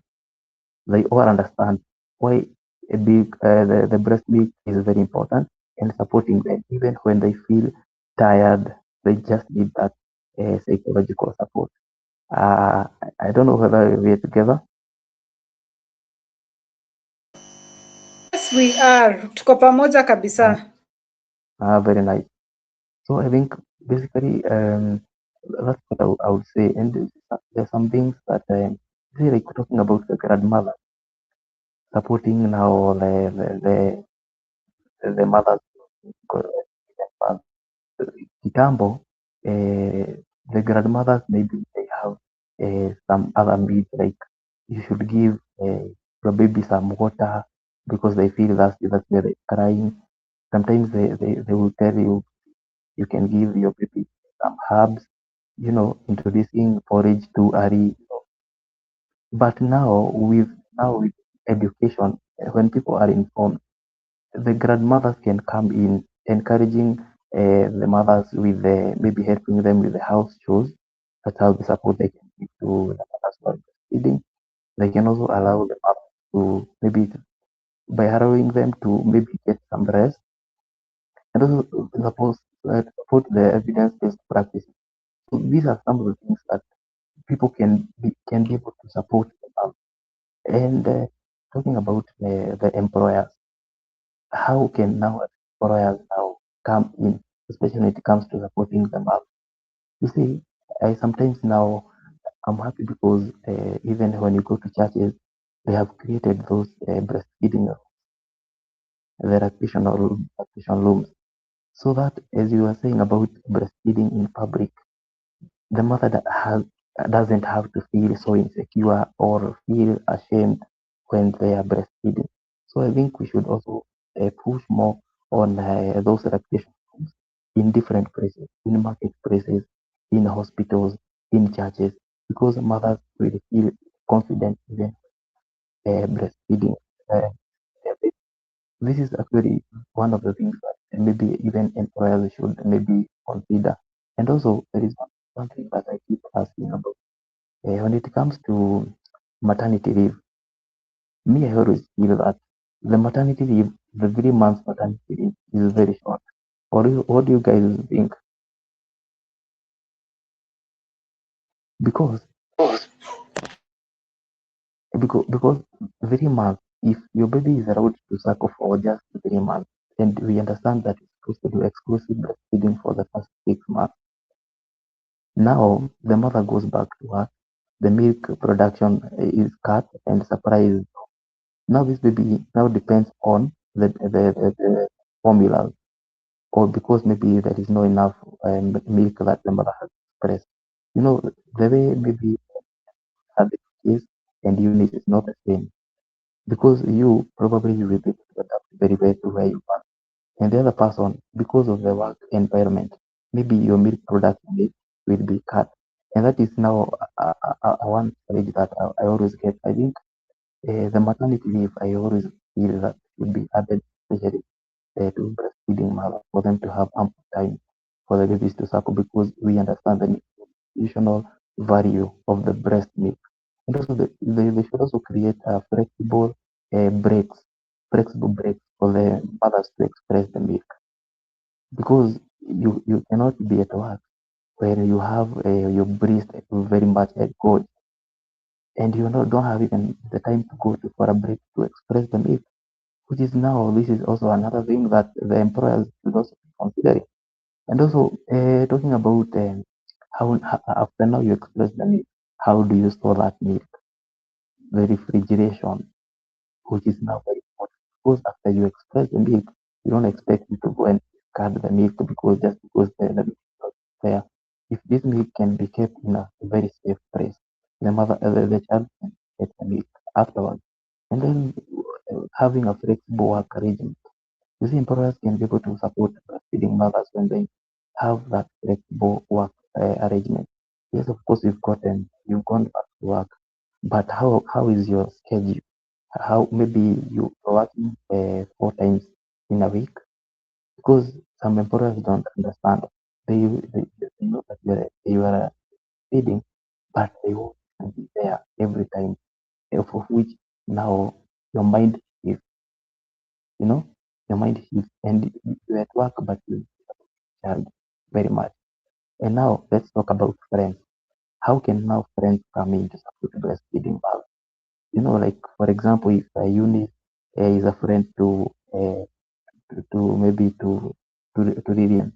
they all understand why the breast milk is very important and supporting them even when they feel tired. They just need that psychological support. I don't know whether we're together. Yes, we are. Tuko pamoja Uh, kabisa. Very nice. So I think basically that's what I would say. And there's some things that say like talking about the grandmother supporting now the mothers. Kitambo, the grandmothers maybe they have some other needs like you should give your baby some water because they feel that's where they're crying. Sometimes they will tell you you can give your baby some herbs, introducing porridge too early. But now with education, when people are informed, the grandmothers can come in encouraging the mothers with maybe helping them with the house chores. That's how the support they can give to the mothers who are breastfeeding. They can also allow the mothers to maybe by allowing them to maybe get some rest and also support the evidence-based practices. So these are some of the things that people can be able to support them. And talking about the employers, how can now employers now come in, especially when it comes to supporting them up? You see, I sometimes now I'm happy because even when you go to churches, they have created those breastfeeding, the lactation rooms, so that as you were saying about breastfeeding in public, the mother doesn't have to feel so insecure or feel ashamed when they are breastfeeding. So I think we should also push more on those lactation rooms in different places, in marketplaces, in hospitals, in churches, because mothers will feel confident even breastfeeding. Uh, their baby. This is actually one of the things that maybe even employers should maybe consider. And also, there is one thing that I keep asking about. When it comes to maternity leave, me, I always feel that the maternity leave, the 3 months maternity leave is very short. What do you guys think? Because because 3 months, if your baby is allowed to suckle for just 3 months, and we understand that it's supposed to do exclusive breastfeeding for the first 6 months, now the mother goes back to work, the milk production is cut, and surprise, now this baby now depends on the formula, or because maybe there is no enough milk that the mother has expressed. The way maybe have the case and unit is not the same because you will be able to adapt very well to where you are. And the other person, because of the work environment, maybe your milk production rate will be cut. And that is now one challenge that I always get. I think the maternity leave, I always feel that should be added, especially to breastfeeding mothers, for them to have ample time for the babies to suckle because we understand the nutritional value of the breast milk. And also, they should also create breaks, flexible breaks for the mothers to express the milk because you cannot be at work where you have your breast very much engorged and you know don't have even the time to go to for a break to express the milk, which is now this is also another thing that the employers should also be considering. And also talking about how after now you express the milk, how do you store that milk? The refrigeration, which is now very important. Because after you express the milk, you don't expect you to go and discard the milk because just because the milk is not there. If this milk can be kept in a very safe place, the child can get the milk afterwards. And then having a flexible work arrangement. You see, employers can be able to support breastfeeding mothers when they have that flexible work arrangement. Yes, of course, you've gone back to work, but how is your schedule? How maybe you're working 4 times in a week because some employers don't understand. They know that you are feeding, but they won't be there every time. For which now your mind is, you know, your mind is, and you're at work, but you child very much. And now let's talk about friends. How can now friends come in to support breastfeeding mothers? You know, like for example, if Eunice is a friend to maybe to Lillian.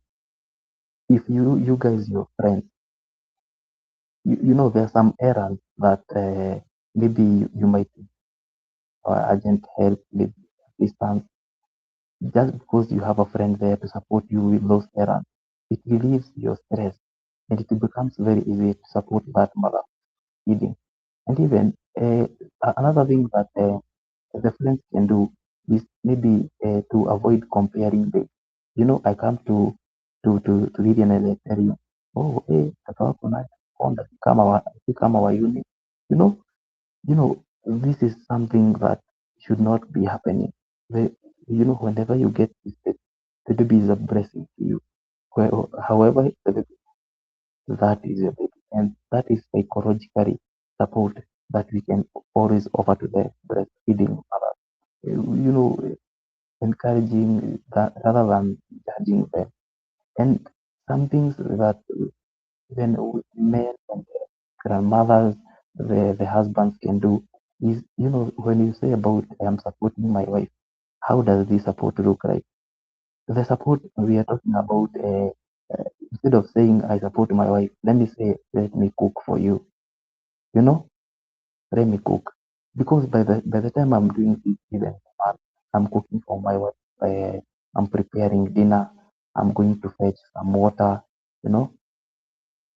If you guys your friends, you know there's some errands that maybe you might urgent help with assistance just because you have a friend there to support you with those errands. It relieves your stress and it becomes very easy to support that mother feeding. And even another thing that the friends can do is maybe to avoid comparing the, you know, I come to Lydian and I tell you, oh, hey, kaka wako naye konda kama wa unit. You know, this is something that should not be happening. The, you know, whenever you get this, the baby is a blessing to you. However, the baby, that is your baby, and that is psychologically support that we can always offer to the breastfeeding mother. You know, encouraging that rather than judging them. And some things that then men and grandmothers, the husbands can do is, you know, when you say about I'm supporting my wife, how does this support look like? The support we are talking about, instead of saying I support my wife, let me say, let me cook for you. You know, let me cook. Because by the time I'm doing this, even I'm cooking for my wife, I'm preparing dinner, I'm going to fetch some water, you know,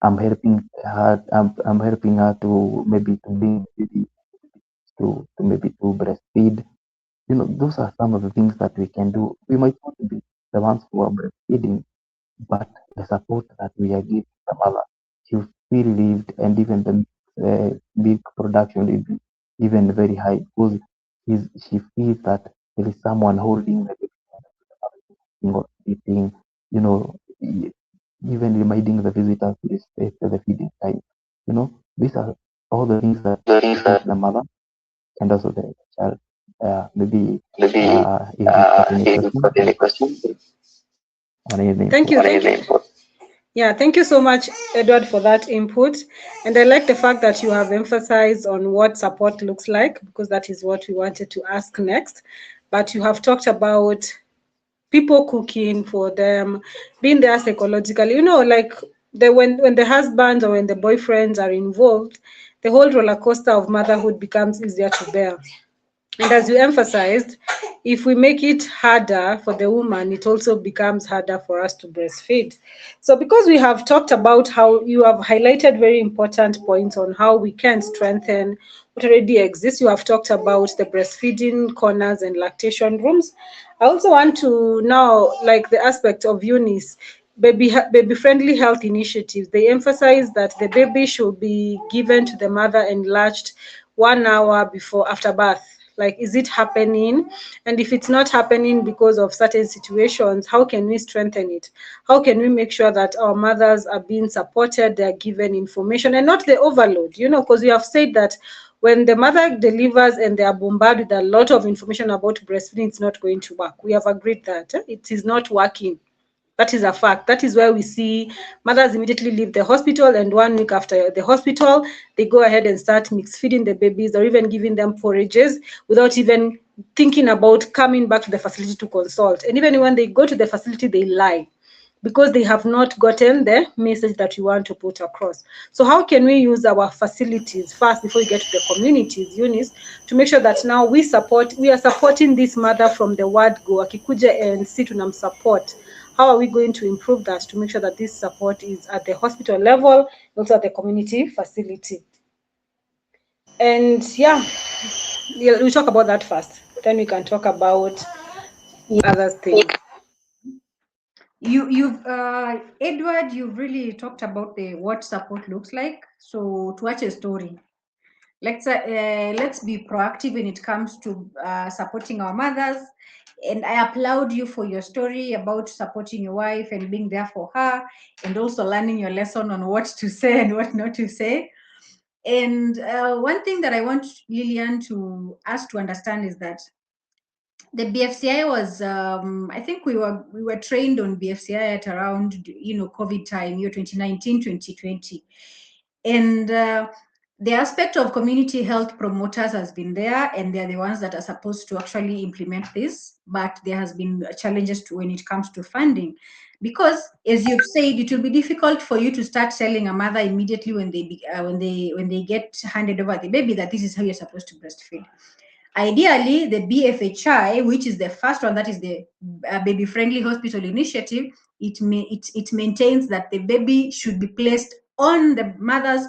I'm helping her to maybe to bring the baby to maybe to breastfeed. You know, those are some of the things that we can do. We might not be the ones who are breastfeeding, but the support that we are giving the mother, she feel relieved, and even the milk production will be even very high because she feels that there is someone holding the baby or eating, you know, even reminding the visitors to respect the feeding time. You know, these are all the things that support the mother and also the child. Maybe if you've got any questions on any Thank input. you. Thank you. Yeah, thank you so much, Edward, for that input. And I like the fact that you have emphasized on what support looks like, because that is what we wanted to ask next. But you have talked about people cooking for them, being there psychologically. You know, like when the husbands or when the boyfriends are involved, the whole roller coaster of motherhood becomes easier to bear. And as you emphasized, if we make it harder for the woman, it also becomes harder for us to breastfeed. So, because we have talked about how you have highlighted very important points on how we can strengthen what already exists, you have talked about the breastfeeding corners and lactation rooms. I also want to now, like the aspect of Eunice, baby friendly health initiatives. They emphasize that the baby should be given to the mother and latched 1 hour before after birth. Like, is it happening? And if it's not happening because of certain situations, how can we strengthen it? How can we make sure that our mothers are being supported, they're given information and not the overload? You know, because we have said that when the mother delivers and they are bombarded with a lot of information about breastfeeding, it's not going to work. We have agreed that it is not working. That is a fact. That is where we see mothers immediately leave the hospital, and 1 week after the hospital, they go ahead and start mix feeding the babies or even giving them forages without even thinking about coming back to the facility to consult. And even when they go to the facility, they lie because they have not gotten the message that you want to put across. So how can we use our facilities first before we get to the communities, Eunice, to make sure that now we are supporting this mother from the word go. Akikuja and si tunamsupport. How are we going to improve that to make sure that this support is at the hospital level, also at the community facility? And yeah, we'll talk about that first. Then we can talk about other things. Edward, you've really talked about what support looks like. So to watch a story, let's be proactive when it comes to supporting our mothers. And I applaud you for your story about supporting your wife and being there for her, and also learning your lesson on what to say and what not to say. And one thing that I want Lillian to us to understand is that the BFCI was, I think we were trained on BFCI at around, COVID time, year 2019, 2020. And the aspect of community health promoters has been there, and they're the ones that are supposed to actually implement this. But there has been challenges when it comes to funding, because as you've said, it will be difficult for you to start telling a mother immediately when they get handed over the baby that this is how you're supposed to breastfeed. Ideally, the BFHI, which is the first one, that is the Baby Friendly Hospital Initiative, it maintains that the baby should be placed on the mother's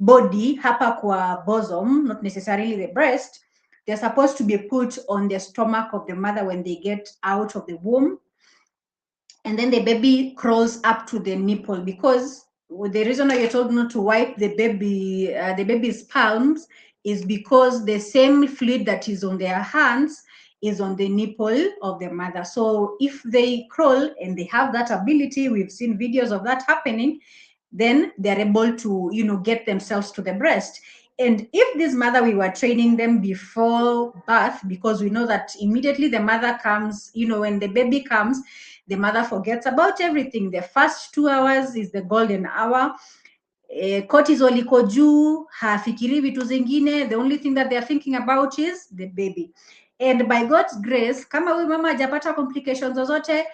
body, hapa kwa bosom, not necessarily the breast. They're supposed to be put on the stomach of the mother when they get out of the womb. And then the baby crawls up to the nipple, because the reason why you're told not to wipe the baby's palms is because the same fluid that is on their hands is on the nipple of the mother. So if they crawl and they have that ability, we've seen videos of that happening, then they're able to, get themselves to the breast. And if this mother, we were training them before birth, because we know that immediately the mother comes, when the baby comes, the mother forgets about everything. The first 2 hours is the golden hour. Cortisol iko juu, hafikiri vitu zingine. The only thing that they're thinking about is the baby. And by God's grace, kama huyu mama hajapata complications zozote,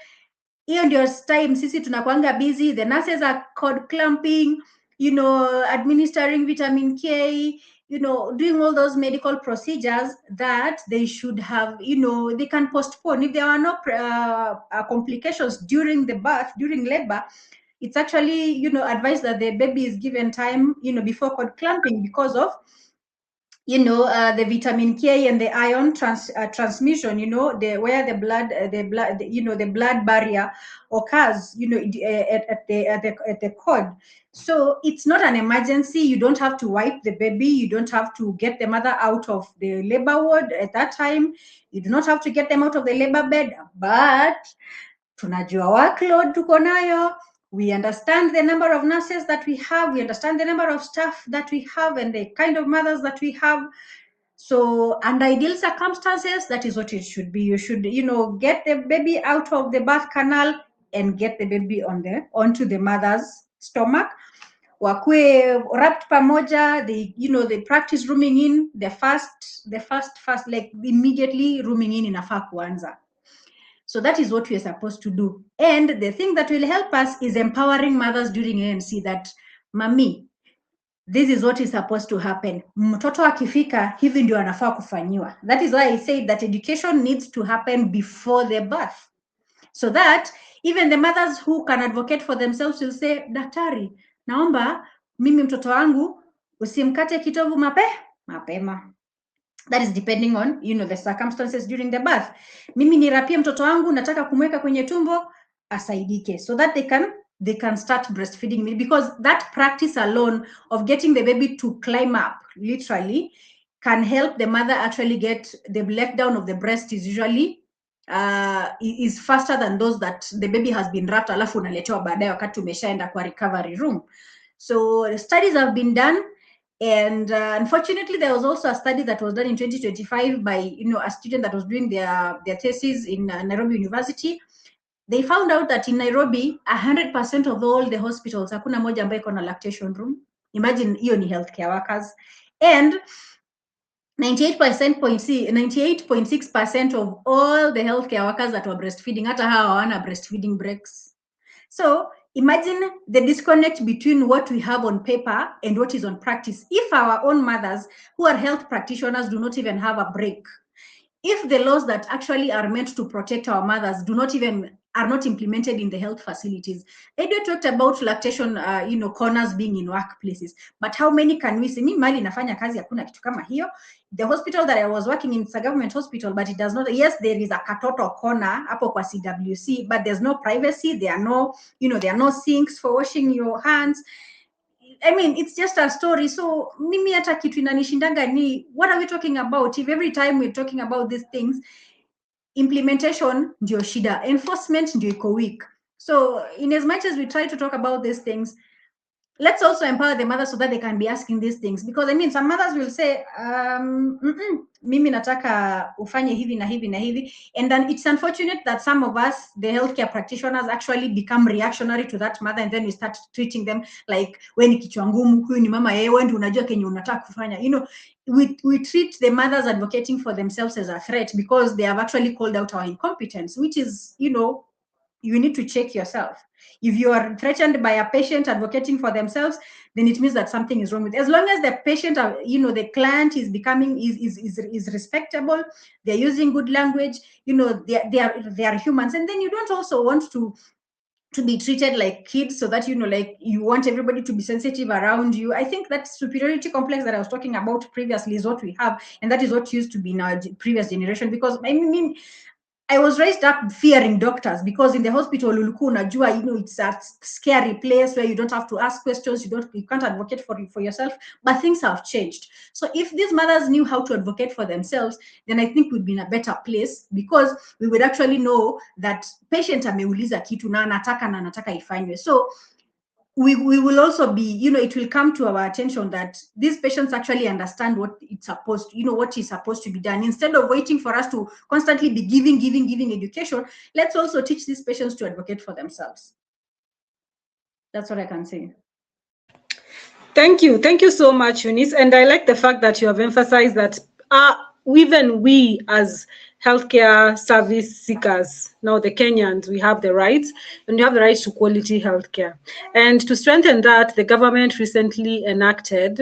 hiyo ndio time sisi tunakuanga busy. The nurses are cord clamping, administering vitamin K, doing all those medical procedures that they should have, they can postpone. If there are no complications during the birth, during labor, it's actually, advised that the baby is given time, before cord clamping, because of the vitamin K and the ion transmission, where the blood barrier occurs, at the cord. So it's not an emergency. You don't have to wipe the baby. You don't have to get the mother out of the labor ward at that time. You do not have to get them out of the labor bed. But tunajua workload tuko nayo. We understand the number of nurses that we have. We understand the number of staff that we have and the kind of mothers that we have. So under ideal circumstances, that is what it should be. You should, get the baby out of the birth canal and get the baby onto the mother's stomach. Wakwe wrapped pamoja, they practice rooming in the first, like immediately rooming in inafaa kuanza. So that is what we are supposed to do. And the thing that will help us is empowering mothers during ANC that, mami, this is what is supposed to happen. Mtoto akifika, hivi ndio anafaa kufanyiwa. That is why I say that education needs to happen before the birth. So that even the mothers who can advocate for themselves will say, daktari, naomba mimi mtoto wangu usimkate kitovu mapema. That is depending on, the circumstances during the birth. Mimi nirapie mtoto wangu, nataka kumweka kwenye tumbo, asaidike. So that they can start breastfeeding me, because that practice alone of getting the baby to climb up, literally, can help the mother actually get the letdown of the breast is usually is faster than those that the baby has been wrapped alafu unaletewa baadaye wakati umeshaenda kwa recovery room. So studies have been done. And unfortunately, there was also a study that was done in 2025 by a student that was doing their thesis in Nairobi University. they found out that in Nairobi 100% of all the hospitals hakuna moja ambayo iko na lactation room. Imagine hiyo ni healthcare workers, and 98.6% of all the healthcare workers that were breastfeeding hata hawa hawana breastfeeding breaks. So imagine the disconnect between what we have on paper and what is on practice. If our own mothers who are health practitioners do not even have a break, if the laws that actually are meant to protect our mothers are not implemented in the health facilities. Edo talked about lactation, corners being in workplaces, but how many can we see? Mi mali nafanya kazi hakuna kitu kama hiyo. The hospital that I was working in is a government hospital, but it does not. Yes, there is a katoto corner hapo kwa CWC, but there's no privacy. There are no sinks for washing your hands. I mean, it's just a story. So mimi hata kitu inanishindaga ni, what are we talking about? If every time we're talking about these things, implementation ndio shida, enforcement ndio iko weak. So in as much as we try to talk about these things, let's also empower the mothers so that they can be asking these things, because I mean, some mothers will say, mimi nataka ufanye hivi na hivi na hivi, and then it's unfortunate that some of us, the healthcare practitioners, actually become reactionary to that mother, and then we start treating them like, we ni kichwa ngumu, huyu ni mama yeye, wewe ndio unajua kenye unataka kufanya. We treat the mothers advocating for themselves as a threat because they have actually called out our incompetence, which is, you need to check yourself. If you are threatened by a patient advocating for themselves, then it means that something is wrong with it. As long as the patient, the client is becoming is respectable, they're using good language, they are humans, and then you don't also want to be treated like kids, so that like you want everybody to be sensitive around you. I think that superiority complex that I was talking about previously is what we have, and that is what used to be in our previous generation. Because I mean, I was raised up fearing doctors, because in the hospital ulikuwa unajua, it's a scary place where you don't have to ask questions, you can't advocate for yourself. But things have changed. So if these mothers knew how to advocate for themselves, then I think we'd be in a better place, because we would actually know that patient ameuliza kitu na anataka ifanywe. So we will also be, it will come to our attention that these patients actually understand what it's supposed, what is supposed to be done. Instead of waiting for us to constantly be giving education, let's also teach these patients to advocate for themselves. That's what I can say. Thank you so much, Eunice. And I like the fact that you have emphasized that even we as healthcare service seekers, now the Kenyans, we have the rights, and we have the right to quality healthcare. And to strengthen that, the government recently enacted,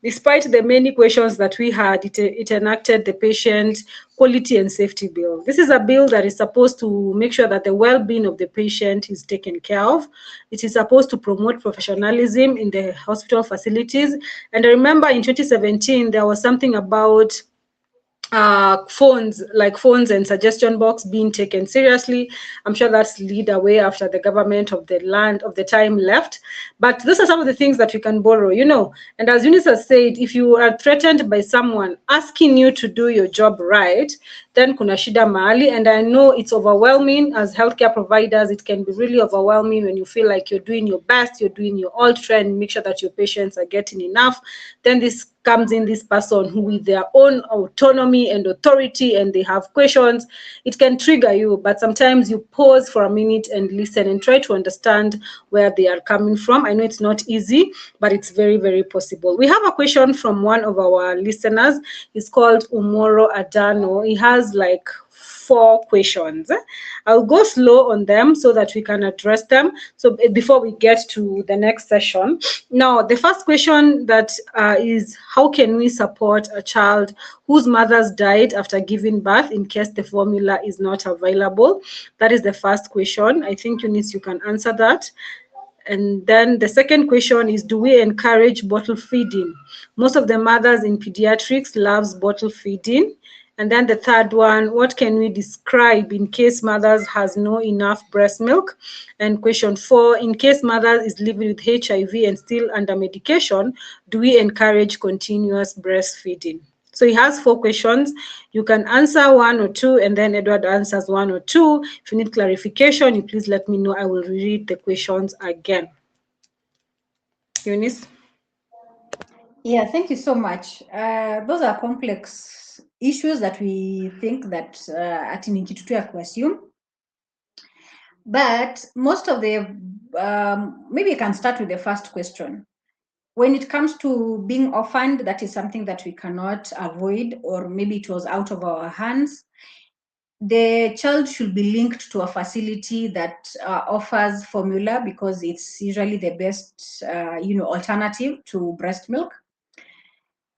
despite the many questions that we had, it enacted the Patient Quality and Safety Bill. This is a bill that is supposed to make sure that the well-being of the patient is taken care of. It is supposed to promote professionalism in the hospital facilities. And I remember in 2017, there was something about phones and suggestion box being taken seriously. I'm sure that's lead away after the government of the time left. But those are some of the things that we can borrow, And as Eunice has said, if you are threatened by someone asking you to do your job right, then kuna shida mahali. And I know it's overwhelming as healthcare providers. It can be really overwhelming when you feel like you're doing your best, you're doing your all to try and make sure that your patients are getting enough. Then this comes in this person who, with their own autonomy and authority, and they have questions, it can trigger you. But sometimes you pause for a minute and listen and try to understand where they are coming from. I know it's not easy, but it's very, very possible. We have a question from one of our listeners. He's called Umoro Adano. He has like 4 questions. I'll go slow on them so that we can address them. So before we get to the next session. Now, the first question that is, how can we support a child whose mothers died after giving birth in case the formula is not available? That is the first question. I think, Eunice, you can answer that. And then the second question is, do we encourage bottle feeding? Most of the mothers in pediatrics loves bottle feeding. And then the third one, what can we describe in case mothers has no enough breast milk? And question 4, in case mother is living with HIV and still under medication, do we encourage continuous breastfeeding? So he has 4 questions. You can answer 1 or 2, and then Edward answers 1 or 2. If you need clarification, you please let me know. I will read the questions again. Eunice? Yeah, thank you so much. Those are complex issues that we think that ati ni kitu tu ya kuassume. But most of the, maybe I can start with the first question. When it comes to being orphaned, that is something that we cannot avoid, or maybe it was out of our hands. The child should be linked to a facility that offers formula, because it's usually the best, alternative to breast milk.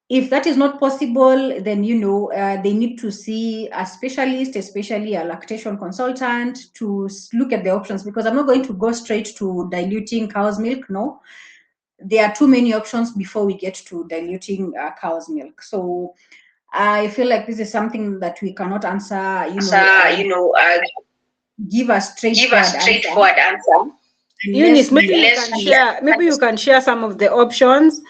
If that is not possible, then they need to see a specialist, especially a lactation consultant, to look at the options, because I'm not going to go straight to diluting cow's milk. No, there are too many options before we get to diluting cow's milk. So I feel like this is something that we cannot answer, give a straightforward answer, Eunice, unless maybe we you can share. Maybe you can share some of the options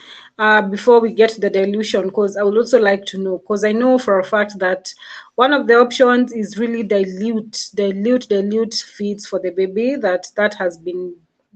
before we get to the dilution, because I would also like to know. Because I know for a fact that one of the options is really dilute feeds for the baby. That has been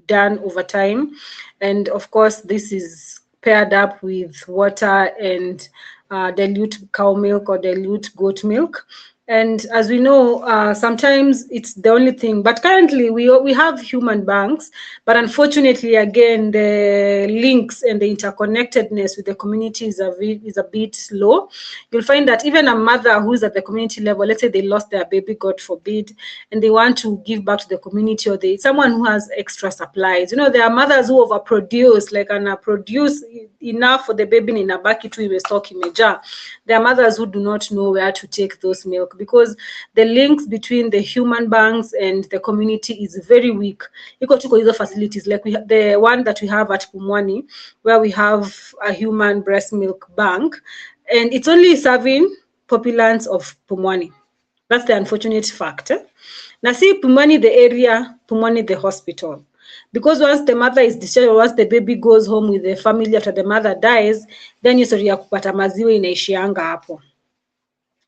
done over time, and of course this is paired up with water and dilute cow milk or dilute goat milk. And as we know, sometimes it's the only thing. But currently, we have human banks. But unfortunately, again, the links and the interconnectedness with the community is a bit low. You'll find that even a mother who's at the community level, let's say they lost their baby, God forbid, and they want to give back to the community, or someone who has extra supplies. There are mothers who overproduce, like produce enough for the baby in a bucket to even stock in a jar. There are mothers who do not know where to take those milk, because the links between the human banks and the community is very weak. Iko tuko hizo facilities, like the one that we have at Pumwani, where we have a human breast milk bank, and it's only serving populations of Pumwani. That's the unfortunate fact. Now see Pumwani the area, Pumwani the hospital. Because once the mother is discharged, or once the baby goes home with the family after the mother dies, then hiyo story ya kupata maziwa inaishianga hapo.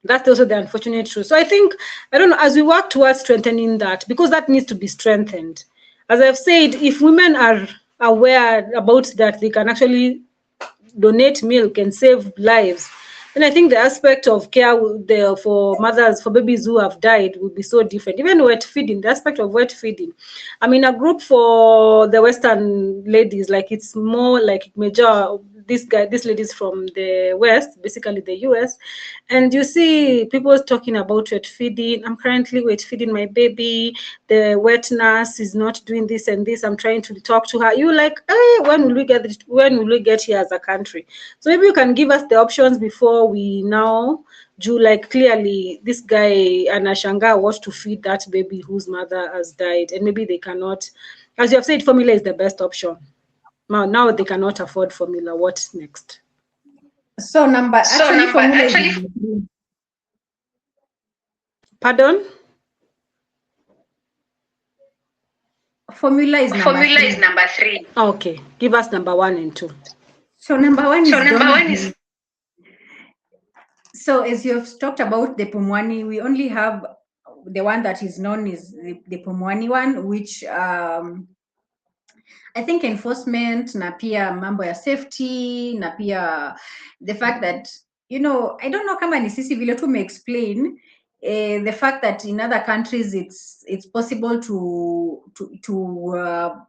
That's also the unfortunate truth. So I think, I don't know, as we work towards strengthening that, because that needs to be strengthened. As I've said, if women are aware about that, they can actually donate milk and save lives. And I think the aspect of care for mothers, for babies who have died, would be so different. Even wet feeding, the aspect of wet feeding. I'm in a group for the Western ladies, like it's more like major, these ladies from the West, basically the US. And you see people talking about wet feeding. I'm currently wet feeding my baby. The wet nurse is not doing this and this. I'm trying to talk to her. You like, hey, when will we get here as a country? So maybe you can give us the options before we now do, like, clearly this guy anashanga what to feed that baby whose mother has died, and maybe they cannot, as you have said, formula is the best option. Now they cannot afford formula. What's next? So formula is number 3. Pardon? Formula is number 3. Okay, give us number 1 and 2. So number one is so as you've talked about the Pumwani, we only have the one that is known as the Pumwani one, which I think enforcement na pia mambo ya safety na pia the fact that I don't know kama ni sisi vile tu me explain the fact that in other countries it's possible to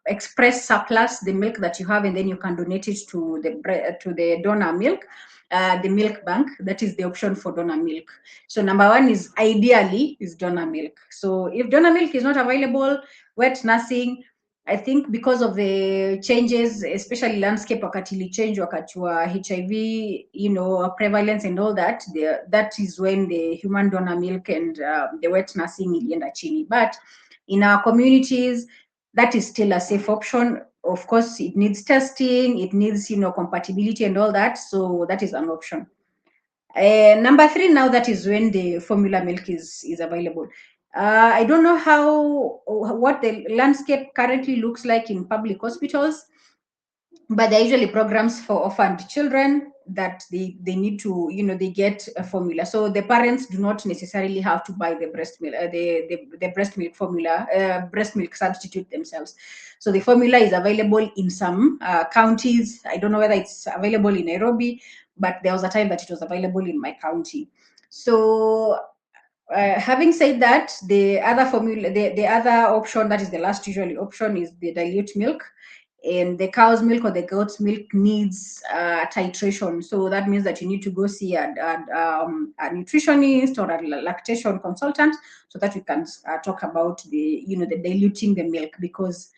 express surplus the milk that you have, and then you can donate it to the donor milk, the milk bank. That is the option for donor milk. So number 1 is ideally is donor milk. So if donor milk is not available, wet nursing, I think because of the changes, especially landscape wakati ilichange wakati wa HIV, prevalence and all that, that is when the human donor milk and the wet nursing ilienda chini. But in our communities, that is still a safe option. Of course, it needs testing, it needs compatibility and all that. So that is an option. Number 3 now, that is when the formula milk is available. I don't know what the landscape currently looks like in public hospitals, but there are usually programs for orphaned children that they need to, they get a formula. So the parents do not necessarily have to buy the breast milk, the breast milk formula, breast milk substitute themselves. So the formula is available in some counties. I don't know whether it's available in Nairobi, but there was a time that it was available in my county. So Having said that, the other formula, the other option, that is the last usually option, is the dilute milk. And the cow's milk or the goat's milk needs titration. So that means that you need to go see a nutritionist or a lactation consultant so that we can talk about the diluting the milk, because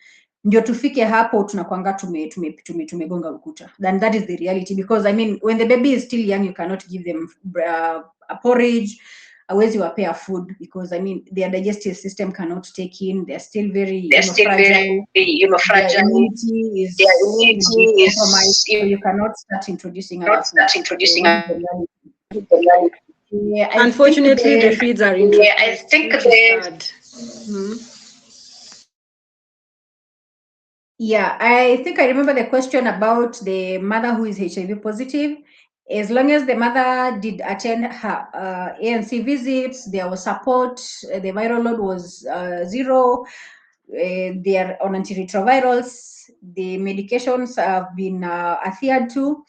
ndio tufike hapo tunakwanga tumegonga ukuta. Then that is the reality, because I mean, when the baby is still young, you cannot give them a porridge, hawezi wapea food, because I mean their digestive system cannot take in, they're still very fragile, their immunity is compromised, so you cannot start introducing other foods. So that is the reality. Yeah, Unfortunately, the feeds are introduced, which is sad. Yeah, I think I remember the question about the mother who is HIV positive. As long as the mother did attend her ANC visits, there was support, the viral load was 0, they are on antiretrovirals, the medications have been adhered to.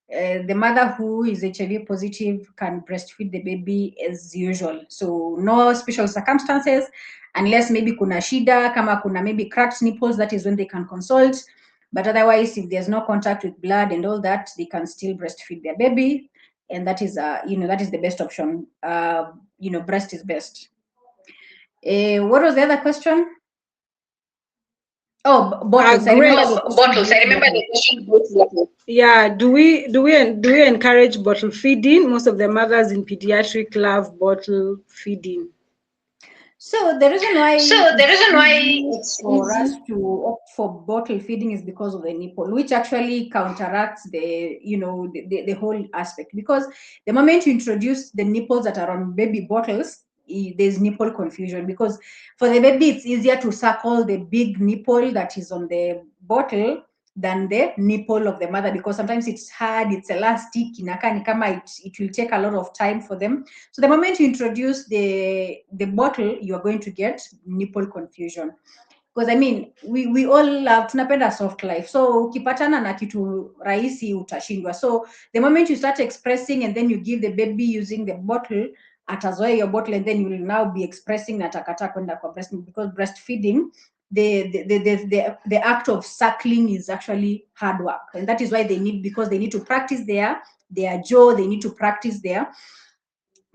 The mother who is HIV positive can breastfeed the baby as usual. So no special circumstances, unless maybe kuna shida, kama kuna maybe cracked nipples, that is when they can consult. But otherwise, if there's no contact with blood and all that, they can still breastfeed their baby. And that is, that is the best option. Breast is best. What was the other question? Oh, bottles. I remember the bottles. I remember the question. Yeah, do we encourage bottle feeding? Most of the mothers in pediatric love bottle feeding. So the reason why it's for us to opt for bottle feeding is because of the nipple, which actually counteracts the whole aspect. Because the moment you introduce the nipples that are on baby bottles, there's nipple confusion, because for the baby it's easier to suckle the big nipple that is on the bottle than the nipple of the mother, because sometimes it's hard, it's elastic, it will take a lot of time for them. So the moment you introduce the bottle, you are going to get nipple confusion. Because I mean, we all love, tunapenda soft life. So ukipatana na kitu rahisi utashindwa. So the moment you start expressing and then you give the baby using the bottle, atazoea your bottle, and then you will now be expressing na takata kwenda kwa breastfeeding, because breastfeeding, the act of suckling is actually hard work, and that is why because they need to practice their jaw, they need to practice their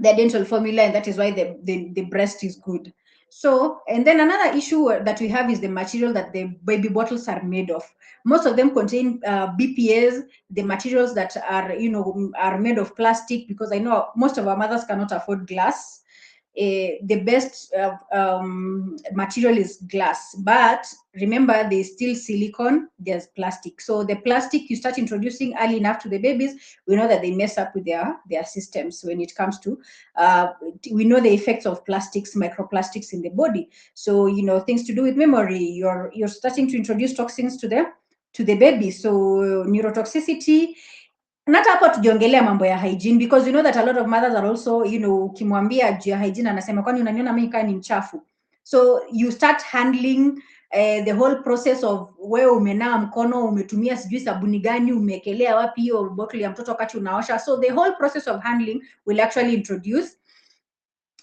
dental formula, and that is why the breast is good. So, and then another issue that we have is the material that the baby bottles are made of. Most of them contain BPAs, the materials that are made of plastic, because I know most of our mothers cannot afford glass. The best material is glass, but remember there's still silicone, there's plastic. So the plastic you start introducing early enough to the babies, we know that they mess up with their systems when it comes to we know the effects of plastics, microplastics in the body. So things to do with memory, you're starting to introduce toxins to the baby, so neurotoxicity. Na hata hapo tujiongelea mambo ya hygiene, because you know that a lot of mothers are also ukimwambia juu ya hygiene anasema kwani unaniona mimi kaa ni mchafu. So you start handling the whole process of wewe umenaa mkono, umetumia sijui sabuni gani, umekelea wapi hiyo bottle ya mtoto wakati unaosha. So the whole process of handling will actually introduce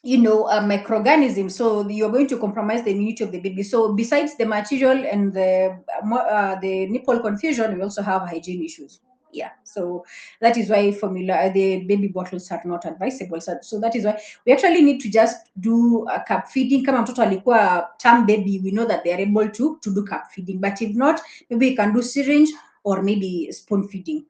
a microorganism, so you're going to compromise the immunity of the baby. So besides the material and the nipple confusion, we also have hygiene issues. Yeah, so that is why the baby bottles are not advisable. So that is why we actually need to just do a cup feeding. Kama mtoto alikuwa term baby, we know that they are able to do cup feeding, but if not, maybe we can do syringe or maybe spoon feeding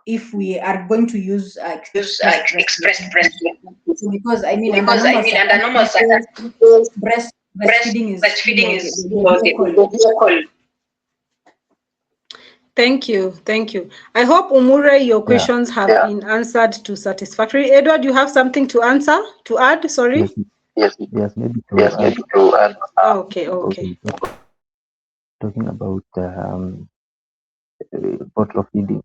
if we are going to use express breastfeeding. So because I mean, under normal circumstances, breastfeeding is the vehicle. Thank you. I hope, Umure, your questions have been answered to satisfactory. Edward, you have something to add? Sorry. Yes, maybe to add. Okay. Talking about bottle feeding.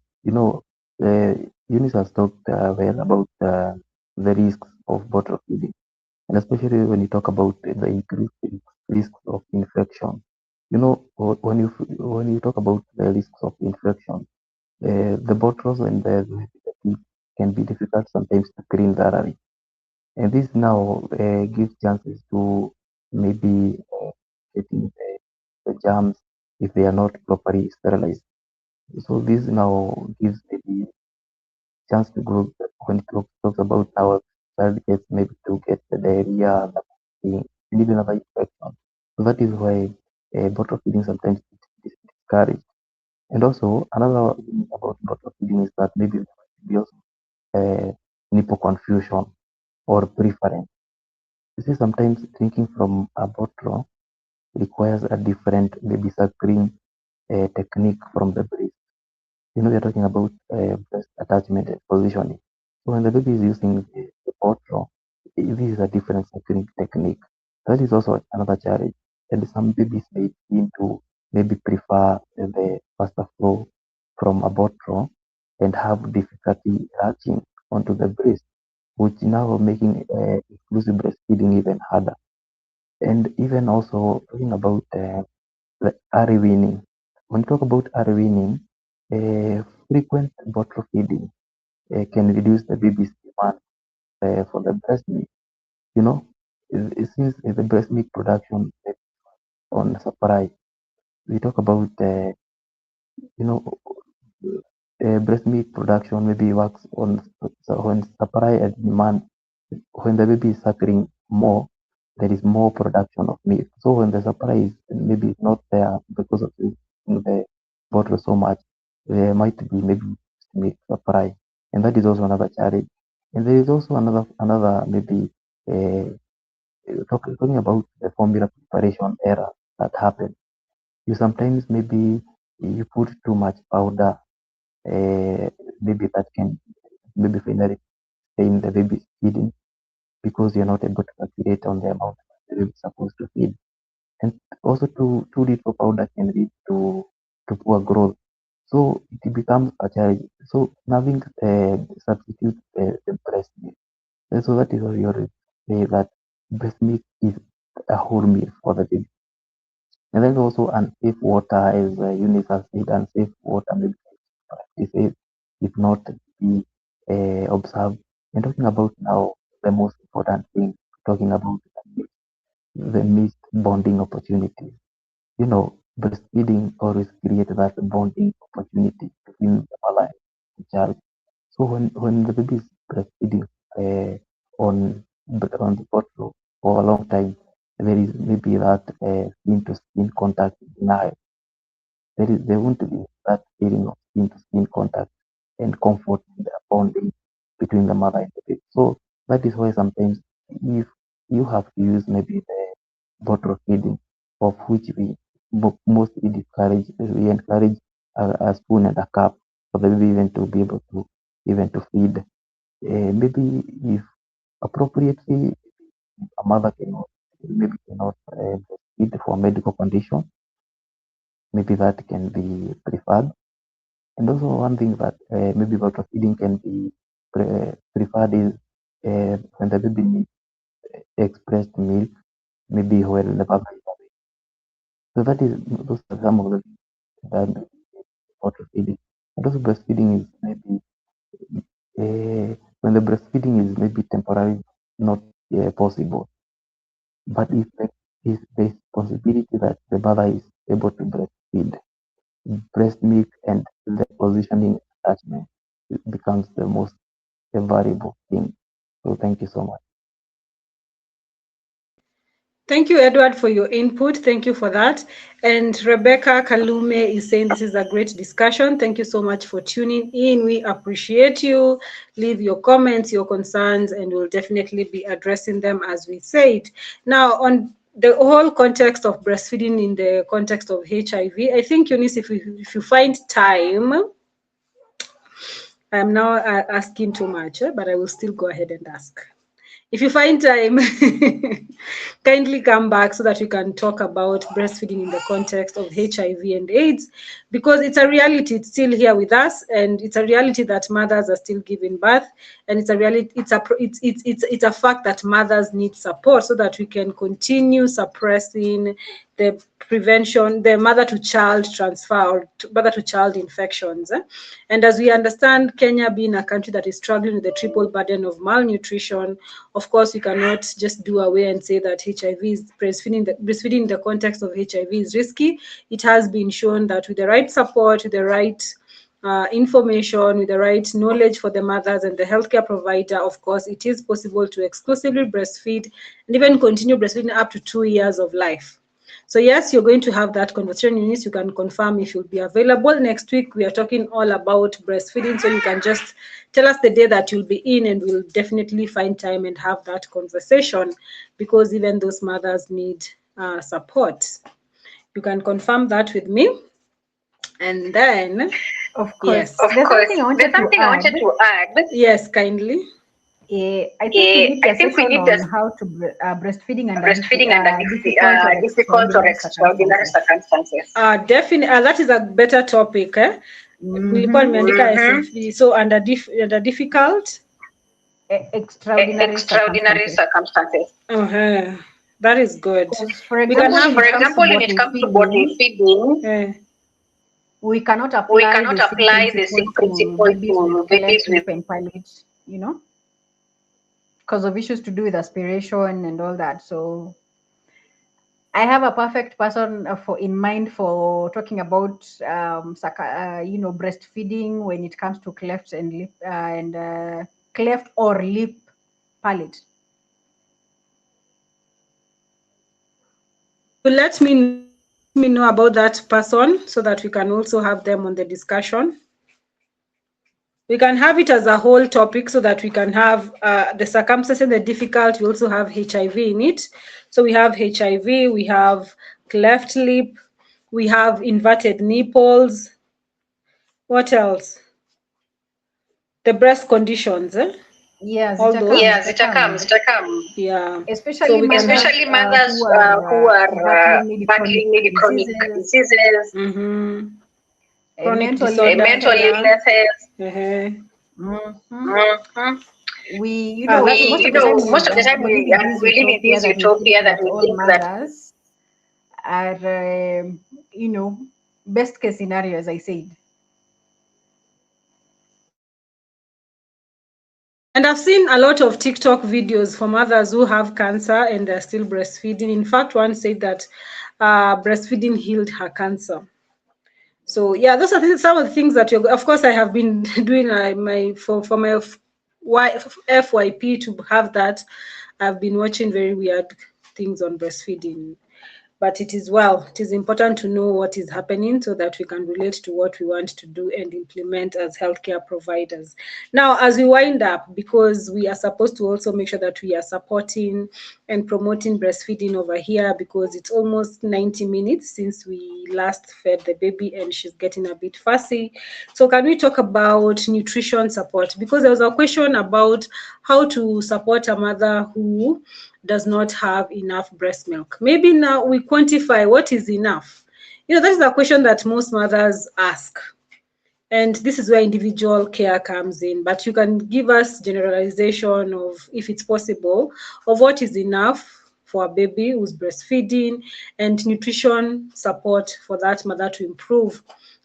Eunice has talked well about the risks of bottle feeding, and especially when you talk about the increased risks of infection. When you talk about the risks of infection, the bottles and the feed can be difficult sometimes to clean thoroughly. And this now gives chances to maybe getting the germs if they are not properly sterilized. So this now gives maybe chance to grow when it talks about our child gets maybe to get the diarrhea, the vomiting, and even other infections. So that is why bottle feeding sometimes is discouraged. And also another thing about bottle feeding is that maybe there might be also nipple confusion or preference. You see, sometimes drinking from a bottle requires a different maybe suckling technique from the breast. We're talking about breast attachment and positioning. So when the baby is using the bottle, this is a different suckling technique. That is also another challenge. And some babies may seem to maybe prefer the faster flow from a bottle and have difficulty latching onto the breast, which now making exclusive breastfeeding even harder. And even also talking about the early weaning. When you talk about early weaning, frequent bottle feeding can reduce the baby's demand for the breast milk. You know, since the breast milk production on supply, we talk about you know breast milk production maybe works on so when supply and demand. When the baby is suckling more, there is more production of milk. So when the supply is maybe not there because of the bottle so much, there might be maybe milk supply, and that is also another challenge. And there is also another maybe uh, talking about the formula preparation error that happens. You sometimes maybe you put too much powder, maybe that can maybe finally stain the baby's feeding because you're not able to calculate on the amount the baby is supposed to feed. And also too little powder can lead to poor growth. So it becomes a challenge. So having substitute the breast milk. And so that is why you already say that breast milk is a whole meal for the baby. And there's also unsafe water, as Eunice has said, unsafe water maybe practices if not be observed. And talking about now the most important thing, talking about the missed bonding opportunities. Breastfeeding always creates that bonding opportunity between the mother and the child. So when the baby is breastfeeding on the bottle for a long time, there is maybe that skin to skin contact denial. There won't be that feeling of skin to skin contact and comfort and bonding between the mother and the baby. So that is why sometimes if you have to use maybe the bottle feeding, of which mostly discourage, we encourage a spoon and a cup for the baby even to be able to even to feed. Maybe if appropriately a mother cannot feed for medical condition, maybe that can be preferred. And also one thing that maybe bottle feeding can be preferred is when the baby needs expressed milk, maybe when the mother is away. So that is those are some of the things that bottle feeding. And also breastfeeding is maybe when the breastfeeding is maybe temporarily not possible, but if there is the possibility that the mother is able to breastfeed, breast milk and the positioning attachment becomes the most valuable thing. So thank you so much. Thank you, Edward, for your input. Thank you for that. And Rebecca Kalume is saying this is a great discussion. Thank you so much for tuning in. We appreciate you. Leave your comments, your concerns, and we'll definitely be addressing them as we said. Now, on the whole context of breastfeeding in the context of HIV, I think, Eunice, if you find time, I'm now asking too much, but I will still go ahead and ask. If you find time, kindly come back so that we can talk about breastfeeding in the context of HIV and AIDS, because it's a reality. It's still here with us, and it's a reality that mothers are still giving birth, and it's a reality. It's a fact that mothers need support so that we can continue suppressing the prevention, the mother to child transfer or mother to child infections. And as we understand, Kenya being a country that is struggling with the triple burden of malnutrition, of course, we cannot just do away and say that HIV is breastfeeding in the context of HIV is risky. It has been shown that with the right support, with the right information, with the right knowledge for the mothers and the healthcare provider, of course, it is possible to exclusively breastfeed and even continue breastfeeding up to 2 years of life. So yes, you're going to have that conversation. Eunice, you can confirm if you'll be available. Next week, we are talking all about breastfeeding. So you can just tell us the day that you'll be in and we'll definitely find time and have that conversation because even those mothers need support. You can confirm that with me. And then, Of course. yes. There's something I wanted to add. Yes, kindly. I think we need I a think we session need on how to breastfeeding under breastfeeding under difficult or difficult or extraordinary extraordinary circumstances. Definitely, that is a better topic. Nilikuwa nimeandika SFD. So under difficult, extraordinary circumstances. That is good. For We can example, have, when it comes to body feeding, we cannot we apply cannot apply the same principle to babies with cleft lip and palate, because of issues to do with aspiration and all that. So I have a perfect person in mind for talking about breastfeeding when it comes to cleft and lip cleft or lip palate. let me know about that person so that we can also have them on the discussion. We can have it as a whole topic so that we can have the circumstances and the difficult. We also have HIV in it. So we have HIV, we have cleft lip, we have inverted nipples. What else? The breast conditions. Yeah, all those. Zitakam. Yeah. Especially mothers who are battling maybe chronic diseases, chronic mental illnesses. Most of the time we live in this utopia that we think that mothers are best case scenario, as I said. And I've seen a lot of TikTok videos for mothers who have cancer and they're still breastfeeding. In fact, one said that breastfeeding healed her cancer. So yeah, those are some of the things that of course I have been doing for my FYP to have that. I've been watching very weird things on breastfeeding. But it is important to know what is happening so that we can relate to what we want to do and implement as healthcare providers. Now, as we wind up, because we are supposed to also make sure that we are supporting and promoting breastfeeding over here, because it's almost 90 minutes since we last fed the baby and she's getting a bit fussy. So can we talk about nutrition support? Because there was a question about how to support a mother who does not have enough breast milk. Maybe now we quantify what is enough. That is a question that most mothers ask. And this is where individual care comes in. But you can give us generalization of, if it's possible, of what is enough for a baby who's breastfeeding and nutrition support for that mother to improve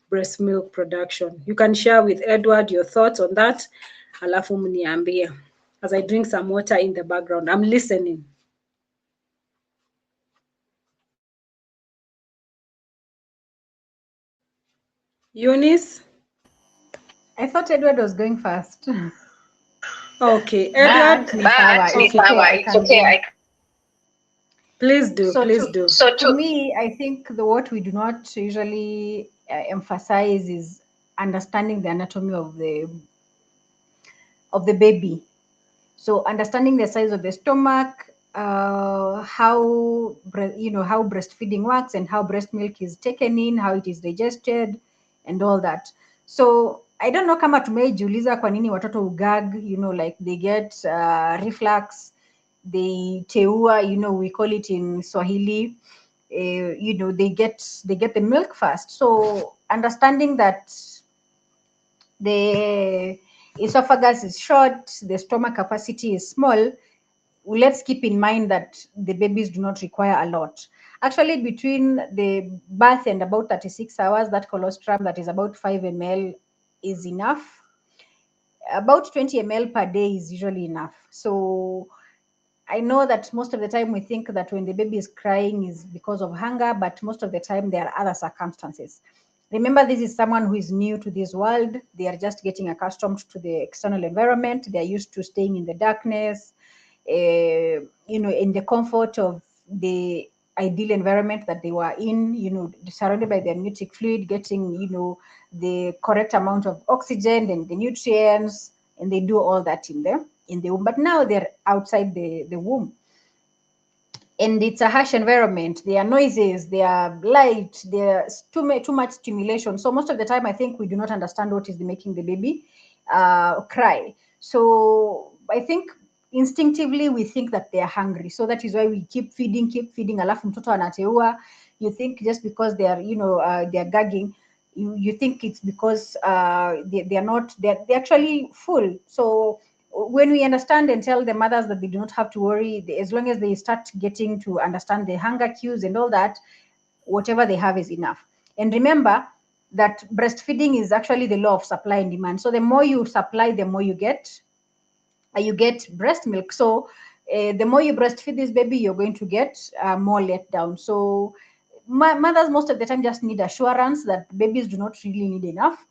breast milk production. You can share with Edward your thoughts on that. Alafu mniambie. As I drink some water in the background, I'm listening. Eunice? I thought Edward was going fast. Okay, Edward. It's okay. Please do. So to me, I think what we do not usually emphasize is understanding the anatomy of the baby. So understanding the size of the stomach, how breastfeeding works and how breast milk is taken in, how it is digested, and all that. So I don't know kama tumejiuliza kwa nini watoto ugag, like they get reflux, they teua, we call it in Swahili, they get the milk fast. So understanding that the esophagus is short, the stomach capacity is small, let's keep in mind that the babies do not require a lot. Actually, between the birth and about 36 hours, that colostrum that is about 5 ml is enough. About 20 ml per day is usually enough. So I know that most of the time we think that when the baby is crying is because of hunger, but most of the time there are other circumstances. Remember, this is someone who is new to this world. They are just getting accustomed to the external environment. They are used to staying in the darkness, in the comfort of the ideal environment that they were in, surrounded by the amniotic fluid, getting, the correct amount of oxygen and the nutrients, and they do all that in the womb. But now they're outside the womb, and it's a harsh environment. There are noises, there are light, there's too much stimulation. So most of the time, I think we do not understand what is making the baby cry. So I think instinctively we think that they are hungry. So that is why we keep feeding, alafu mtoto anateua. You think just because they are, they're gagging, you think it's because they're actually full. So when we understand and tell the mothers that they do not have to worry, as long as they start getting to understand the hunger cues and all that, whatever they have is enough. And remember that breastfeeding is actually the law of supply and demand. So the more you supply, the more you get breast milk. So the more you breastfeed this baby, you're going to get more let down. So mothers most of the time just need assurance that babies do not really need enough.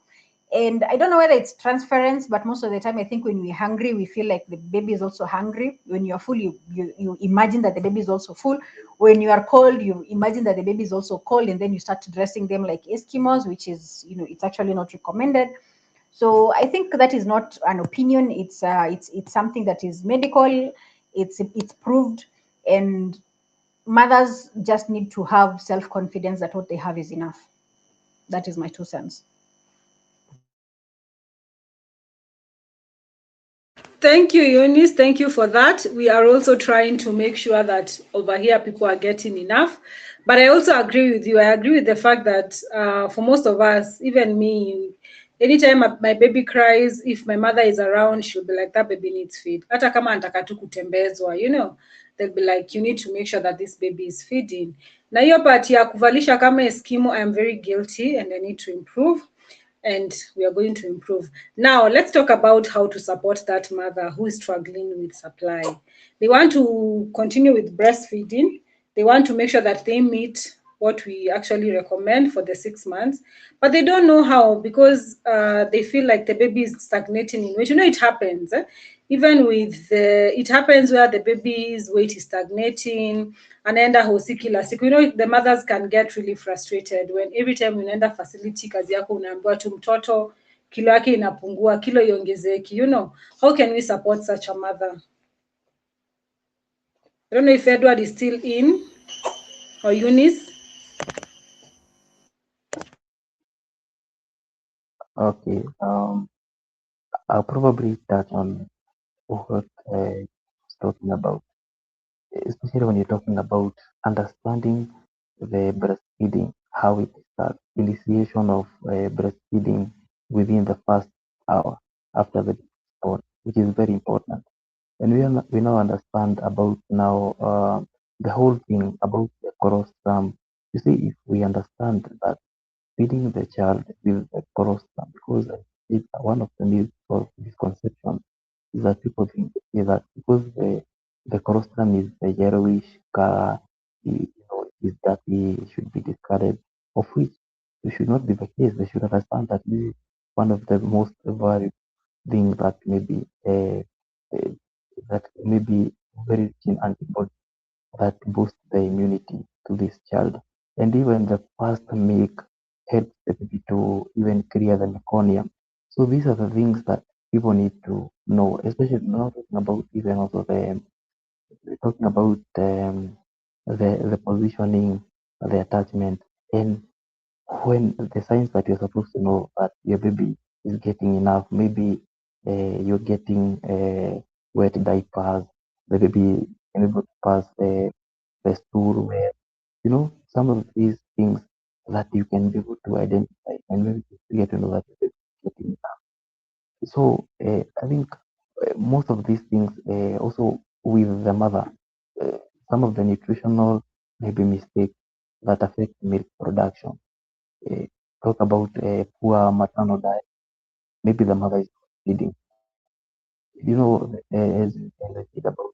And I don't know whether it's transference, but most of the time I think when we're hungry, we feel like the baby is also hungry. When you're full, you imagine that the baby is also full. When you are cold, you imagine that the baby is also cold, and then you start dressing them like Eskimos, which is, it's actually not recommended. So I think that is not an opinion. It's something that is medical. It's proved, and mothers just need to have self-confidence that what they have is enough. That is my 2 cents. Thank you, Eunice. Thank you for that. We are also trying to make sure that over here people are getting enough. But I also agree with you. I agree with the fact that for most of us, even me, anytime my baby cries, if my mother is around, she'll be like, that baby needs feed. Hata kama anataka tu kutembezwa, they'll be like, you need to make sure that this baby is feeding. Na hiyo part ya kuvalisha kama Eskimo, I am very guilty and I need to improve. And we are going to improve. Now, let's talk about how to support that mother who is struggling with supply. They want to continue with breastfeeding. They want to make sure that they meet what we actually recommend for the 6 months, but they don't know how because they feel like the baby is stagnating in weight. It happens. Even with it happens where the baby's weight is stagnating, anaenda hosi kila siku. The mothers can get really frustrated when every time unaenda facility kazi yako unaambiwa tu mtoto kilo yake inapungua, kilo iongezeki. How can we support such a mother? I don't know if Edward is still in or Eunice. Okay. I'll probably touch on what I was talking about, especially when you're talking about understanding the breastfeeding, how it starts, initiation of breastfeeding within the first hour after the born, which is very important. And we now understand about now the whole thing about the colostrum. You see, if we understand that feeding the child with the colostrum, because it's one of the myths or misconceptions is that people think is that because the colostrum is a yellowish color, is dirty, it should be discarded, of which it should not be the case. They should understand that this is one of the most valuable things that uh, may be very rich in antibodies that boost the immunity to this child. And even the first milk helps the baby to even clear the meconium. So these are the things that people need to know, especially not talking about even also talking about the positioning, the attachment, and when the signs that you're supposed to know that your baby is getting enough, maybe you're getting wet diapers, the baby can able to pass the stool where, some of these things that you can be able to identify and maybe to get to know that your baby is getting enough. So I think most of these things also with the mother. Some of the nutritional maybe mistakes that affect milk production. Uh, Talk about poor maternal diet. Maybe the mother is not feeding. You know, as I said about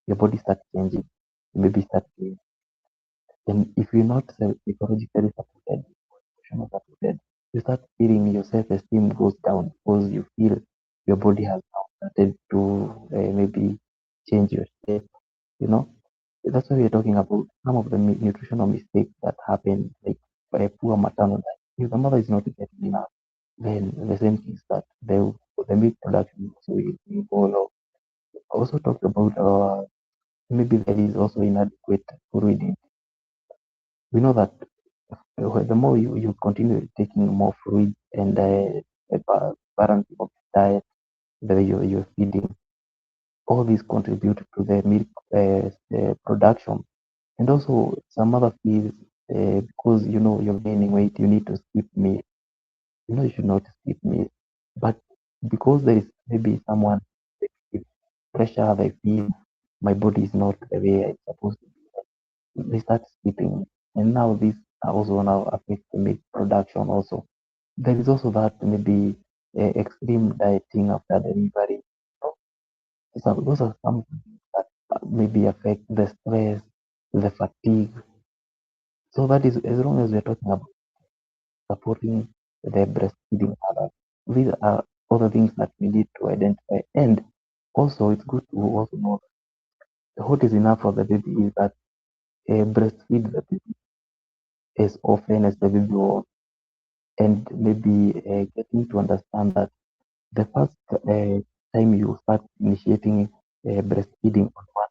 your body start changing, maybe start changing. And if you're not psychologically supported, emotionally supported, you start feeling your self-esteem goes down because you feel your body has now started to maybe change your shape. You know, that's why we're talking about some of the nutritional mistakes that happen, like poor maternal diet. If the mother is not getting enough, then the same things that the milk production also will go low. Also talked about maybe there is also inadequate fluid. We know that the more you continue taking more fluid and balance of diet that you're feeding, all these contribute to the milk production. And also some other fees, because you know you're gaining weight, you need to skip meal. You know you should not skip meal, but because there is maybe someone with pressure, they feel my body is not the way it's supposed to be. They start skipping, and now this also now affects the milk production also. There is also that maybe extreme dieting after delivery. So those are some things that maybe affect the stress, the fatigue. So that is as long as we're talking about supporting the breastfeeding mother. These are other things that we need to identify. And also, it's good to also know that what is enough for the baby is that breastfeed the baby as often as the baby wants, and maybe getting to understand that the first time you start initiating breastfeeding on one,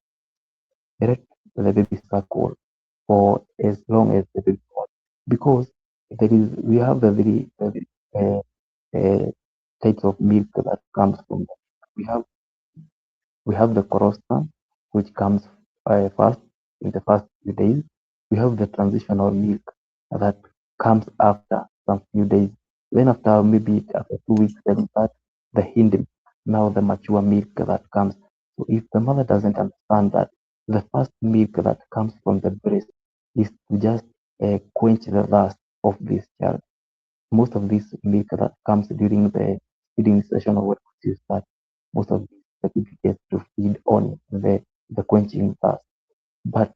let the baby suckle for as long as the baby wants, because we have the very uh, types of milk that comes from that. We have we have the colostrum, which comes first in the first few days. We have the transitional milk that comes after some few days. Then after maybe after 2 weeks, then start the hind, now the mature milk that comes. So if the mother doesn't understand that the first milk that comes from the breast is to just quench the thirst of this child, most of this milk that comes during the feeding session or what you start, most of this baby gets to feed on the quenching thirst. But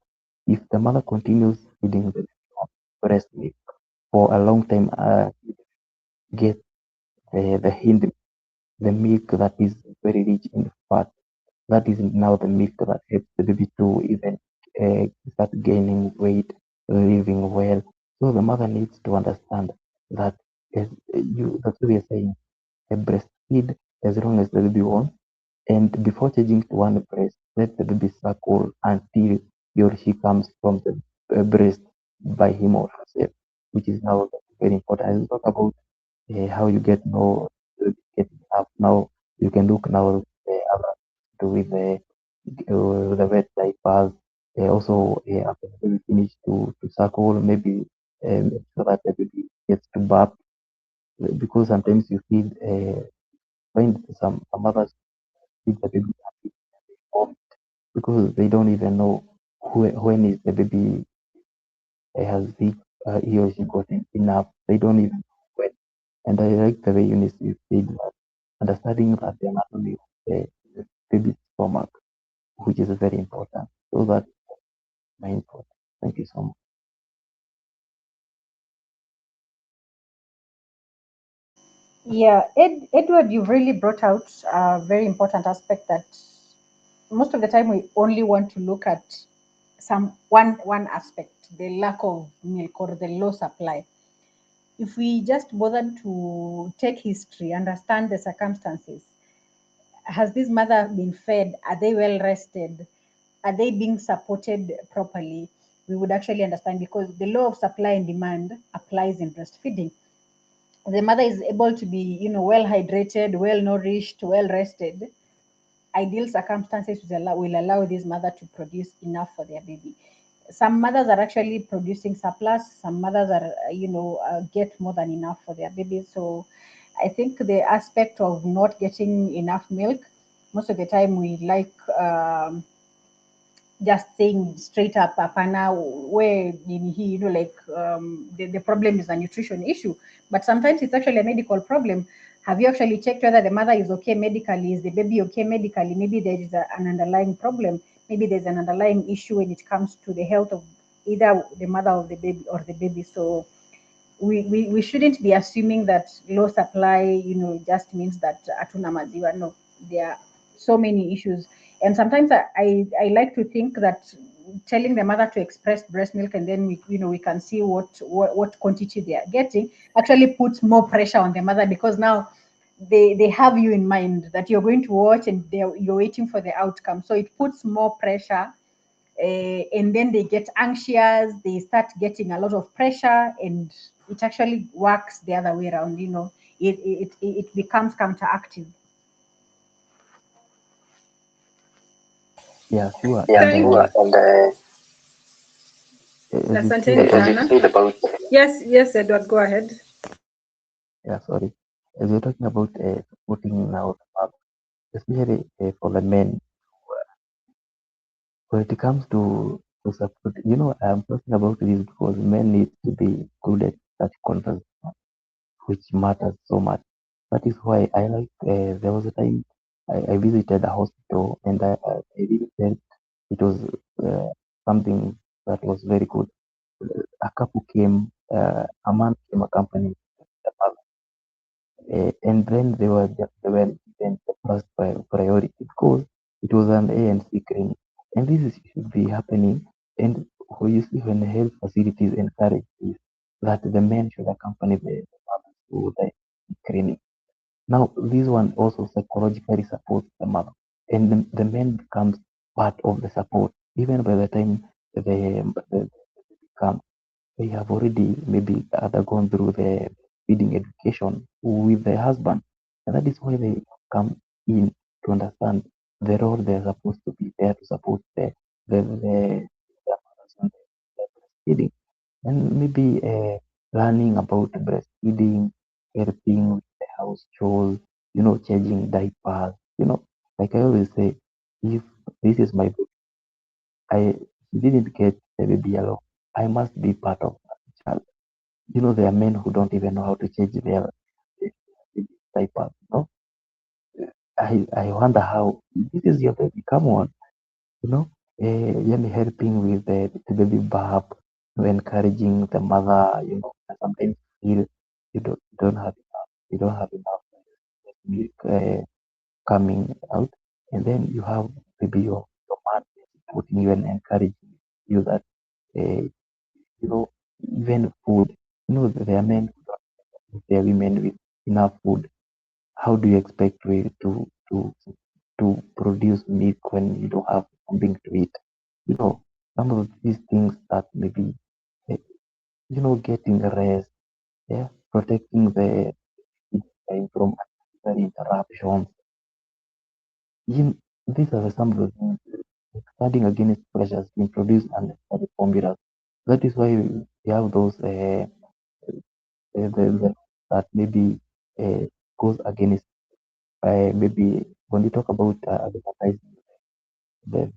if the mother continues feeding the baby on breast milk for a long time, get the hind, the milk that is very rich in fat. That is now the milk that helps the baby to even start gaining weight, living well. So the mother needs to understand that as that's what we are saying, a breastfeed as long as the baby wants, and before changing to one breast, let the baby suckle until he or she comes from the breast by him or herself, which is now very important. I'll talk about how you get enough. Now you can look now other to with the wet diapers. Also, after the baby finish to suckle, maybe so that the baby gets to burp, because sometimes you feed find some mothers feed the baby home because they don't even know when is the baby he or she gotten enough. They don't even know when. And I like the way Eunice you said that understanding that the anatomy of the baby's stomach, which is very important. So that's my input. Thank you so much. Yeah, Edward, you've really brought out a very important aspect that most of the time we only want to look at one aspect, the lack of milk or the low supply. If we just bother to take history, understand the circumstances, has this mother been fed? Are they well rested? Are they being supported properly? We would actually understand, because the law of supply and demand applies in breastfeeding. The mother is able to be, well hydrated, well nourished, well rested, ideal circumstances will allow this mother to produce enough for their baby. Some mothers are actually producing surplus. Some mothers are, get more than enough for their babies. So I think the aspect of not getting enough milk most of the time we like just saying straight up, apana, where he, like the problem is a nutrition issue, but sometimes it's actually a medical problem. Have you actually checked whether the mother is okay medically? Is the baby okay medically? Maybe there is an underlying problem. Maybe there's an underlying issue when it comes to the health of either the mother of the baby or the baby. So we shouldn't be assuming that low supply, just means that hatuna maziwa. No, there are so many issues. And sometimes I like to think that telling the mother to express breast milk and then we can see what quantity they are getting actually puts more pressure on the mother, because now they have you in mind that you're going to watch and you're waiting for the outcome. So it puts more pressure, and then they get anxious, they start getting a lot of pressure, and it actually works the other way around. It becomes counteractive. Yeah, sure. Thank you. As you Asanteni said about, sana. Yes, Edward, go ahead. yeah, sorry. As we're talking about supporting now the mother, especially for the men, when it comes to support, I'm talking about this because men need to be included in such conversation, which matters so much. That is why I like, there was a time I visited a hospital and I really felt it was something that was very good. A couple came, a man came accompanied the mother, and then they were given the first priority because it was an ANC clinic, and should be happening. And you see, when health facilities encourage this, that the men should accompany the mothers to the clinic. Now, this one also psychologically supports the mother, and the man becomes part of the support. Even by the time the come, they have already maybe undergone through the feeding education with the husband, and that is why they come in to understand the role they're supposed to be there to support the mothers in the breastfeeding, and maybe learning about breastfeeding, helping with the house chores, changing diapers, like I always say, if this is my baby, I didn't get the baby alone. I must be part of the child. There are men who don't even know how to change their diapers. I wonder how this is your baby. Come on, helping with the baby bath, encouraging the mother. Sometimes feel you don't have enough. You don't have enough milk coming out, and then you have maybe your man putting you and encouraging you that uh, you know even food. There are men who don't give their women with enough food. How do you expect to produce milk when you don't have something to eat? Some of these things that maybe eh, getting rest, yeah, protecting the time from unnecessary interruptions. These are some of the things, studying against pressures to introduce unnecessary formulas. That is why we have those that maybe uh, goes against maybe when you talk about advertising the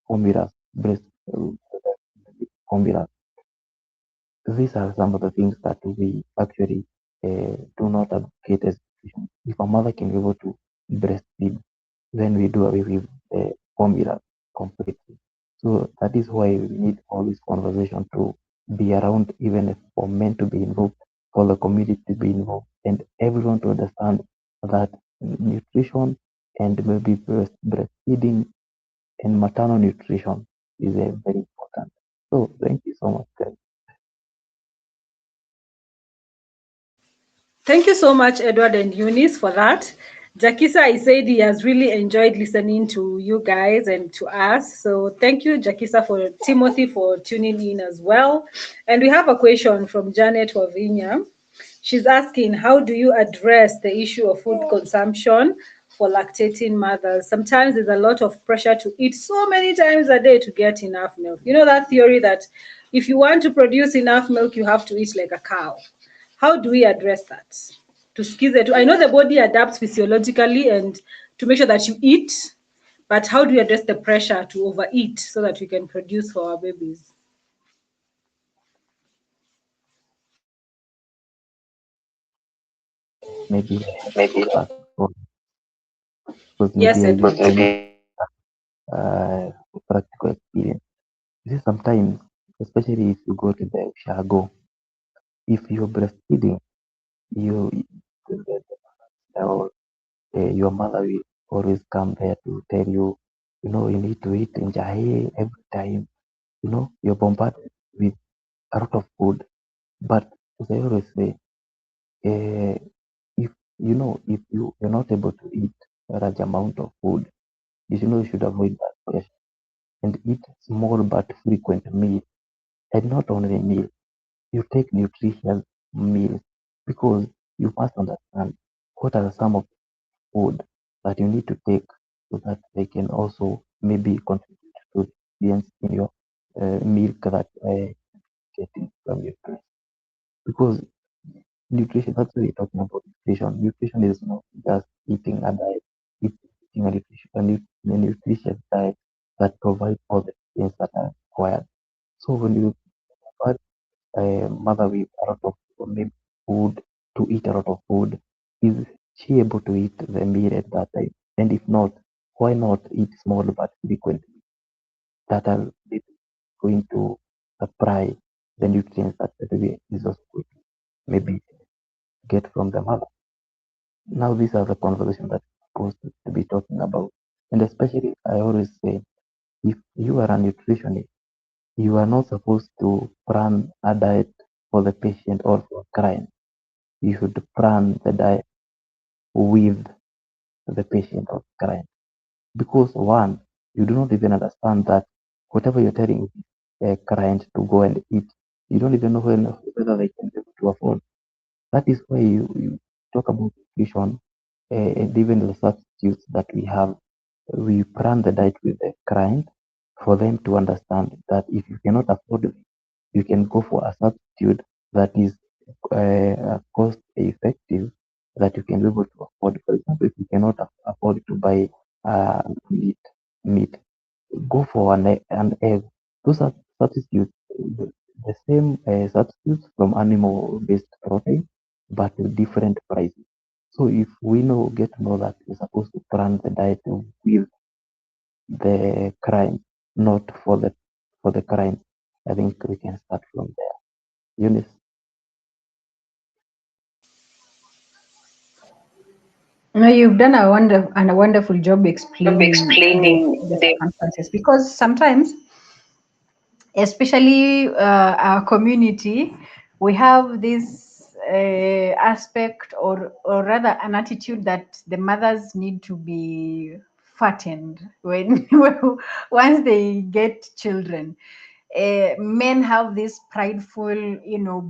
formulas, breast formulas. These are some of the things that we actually do not advocate as physicians. If a mother can be able to breastfeed, then we do away with the formula completely. So that is why we need all this conversation to be around, even if for men to be involved, for the community to be involved, and everyone to understand that nutrition and maybe breastfeeding and maternal nutrition is very important. So thank you so much, guys. Thank you so much, Edward and Eunice, for that. Jakisa, I said he has really enjoyed listening to you guys and to us. So thank you, Jakisa, for Timothy, for tuning in as well. And we have a question from Janet Wavinya. She's asking, how do you address the issue of food consumption for lactating mothers? Sometimes there's a lot of pressure to eat so many times a day to get enough milk. You know that theory that if you want to produce enough milk, you have to eat like a cow. How do we address that? To skiz it. I know the body adapts physiologically and to make sure that you eat, but how do you address the pressure to overeat so that we can produce for our babies? Maybe first of all, because Yes, maybe I Edward. use practical experience. You see, sometimes, especially if you go to the shago, if you're breastfeeding, you or your mother will always come there to tell you, you need to eat njahe every time. You're bombarded with a lot of food. But as I always say, uh, if you're not able to eat a large amount of food, you should avoid that pressure and eat small but frequent meals, and not only meals. You take nutritious meals because you must understand what are some of the food that you need to take so that they can also maybe contribute to the nutrients in your milk that getting from your breast. Because nutrition, that's what we're talking about nutrition. Nutrition is not just eating a diet, it's eating a nutritious diet that provides all the things that are required. So when you provide a mother with a lot of maybe food to eat a lot of food, is she able to eat the meal at that time? And if not, why not eat small but frequently that are going to supply the nutrients that the baby is also going to maybe get from the mother? Now, these are the conversations that we're supposed to be talking about. And especially, I always say, if you are a nutritionist, you are not supposed to plan a diet for the patient or for a client. You should plan the diet with the patient or client. Because one, you do not even understand that whatever you're telling a client to go and eat, you don't even know whether they can be able to afford. That is why you talk about nutrition and even the substitutes that we have. We plan the diet with the client for them to understand that if you cannot afford it, you can go for a substitute that is cost effective that you can be able to afford. For example, if you cannot afford to buy uh, meat, go for an egg. Those are substitutes, the same substitutes from animal-based protein, but with different prices. So if we get to know that we're supposed to plan the diet with the crime, not for the crime, I think we can start from there. Eunice. No, you've done a wonderful job explaining explaining the the circumstances, because sometimes, especially our community, we have this aspect, or rather an attitude, that the mothers need to be fattened when once they get children. Men have this prideful,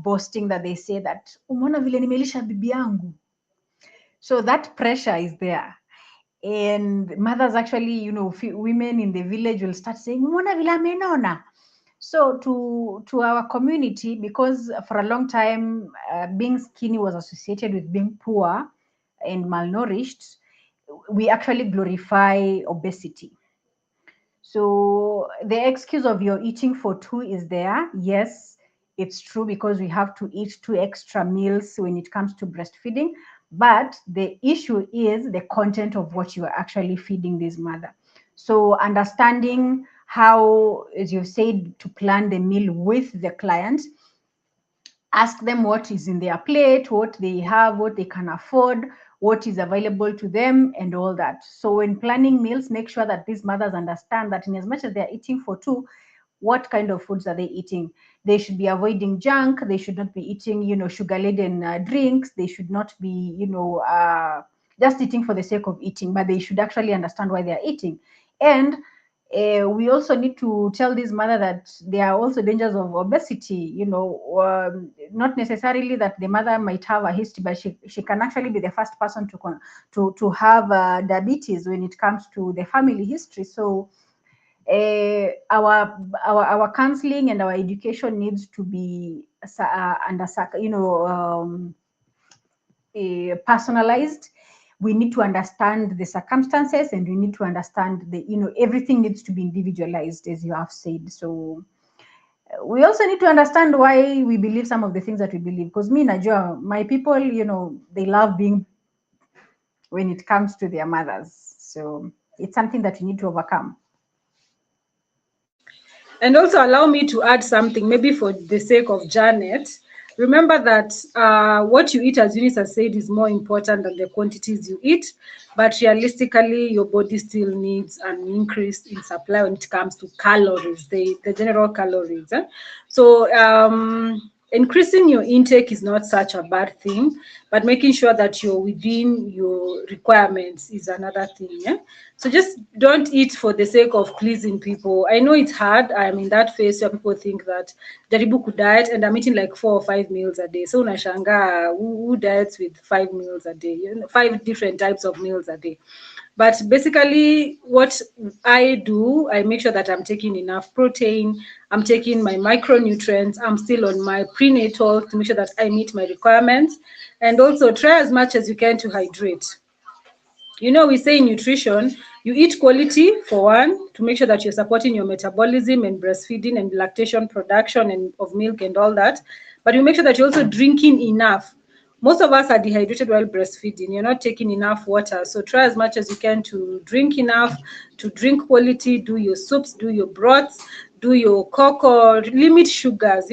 boasting, that they say that umeona vile nimelisha bibi yangu. So that pressure is there. And mothers actually, women in the village will start saying, umeona vile amenona. So to our community, because for a long time being skinny was associated with being poor and malnourished, we actually glorify obesity. So the excuse of you're eating for two is there. Yes, it's true, because we have to eat 2 extra meals when it comes to breastfeeding. But the issue is the content of what you are actually feeding this mother. So understanding how, as you said, to plan the meal with the client, ask them what is in their plate, what they have, what they can afford, what is available to them, and all that. So when planning meals, make sure that these mothers understand that in as much as they're eating for two, what kind of foods are they eating? They should be avoiding junk. They should not be eating, sugar-laden drinks. They should not be, just eating for the sake of eating, but they should actually understand why they're eating. And we also need to tell this mother that there are also dangers of obesity. Not necessarily that the mother might have a history, but she can actually be the first person to have diabetes when it comes to the family history. So our counseling and our education needs to be personalized, we need to understand the circumstances, and we need to understand the, everything needs to be individualized, as you have said. So we also need to understand why we believe some of the things that we believe, because me najua my people, they love being when it comes to their mothers. So it's something that we need to overcome. And also allow me to add something, maybe for the sake of Janet. Remember that what you eat, as Eunice has said, is more important than the quantities you eat. But realistically, your body still needs an increase in supply when it comes to calories, the general calories. So increasing your intake is not such a bad thing, but making sure that you're within your requirements is another thing. So just don't eat for the sake of pleasing people. I know it's hard. I'm in that phase where people think that jaribu could diet, and I'm eating like 4 or 5 meals a day. So unashanga who diets with 5 meals a day, 5 different types of meals a day. But basically, what I do, I make sure that I'm taking enough protein, I'm taking my micronutrients, I'm still on my prenatal to make sure that I meet my requirements, and also try as much as you can to hydrate. We say in nutrition, you eat quality for one, to make sure that you're supporting your metabolism and breastfeeding and lactation production and of milk and all that. But you make sure that you're also drinking enough. Most of us are dehydrated while breastfeeding. You're not taking enough water. So try as much as you can to drink enough, to drink quality, do your soups, do your broths, do your cocoa, limit sugars.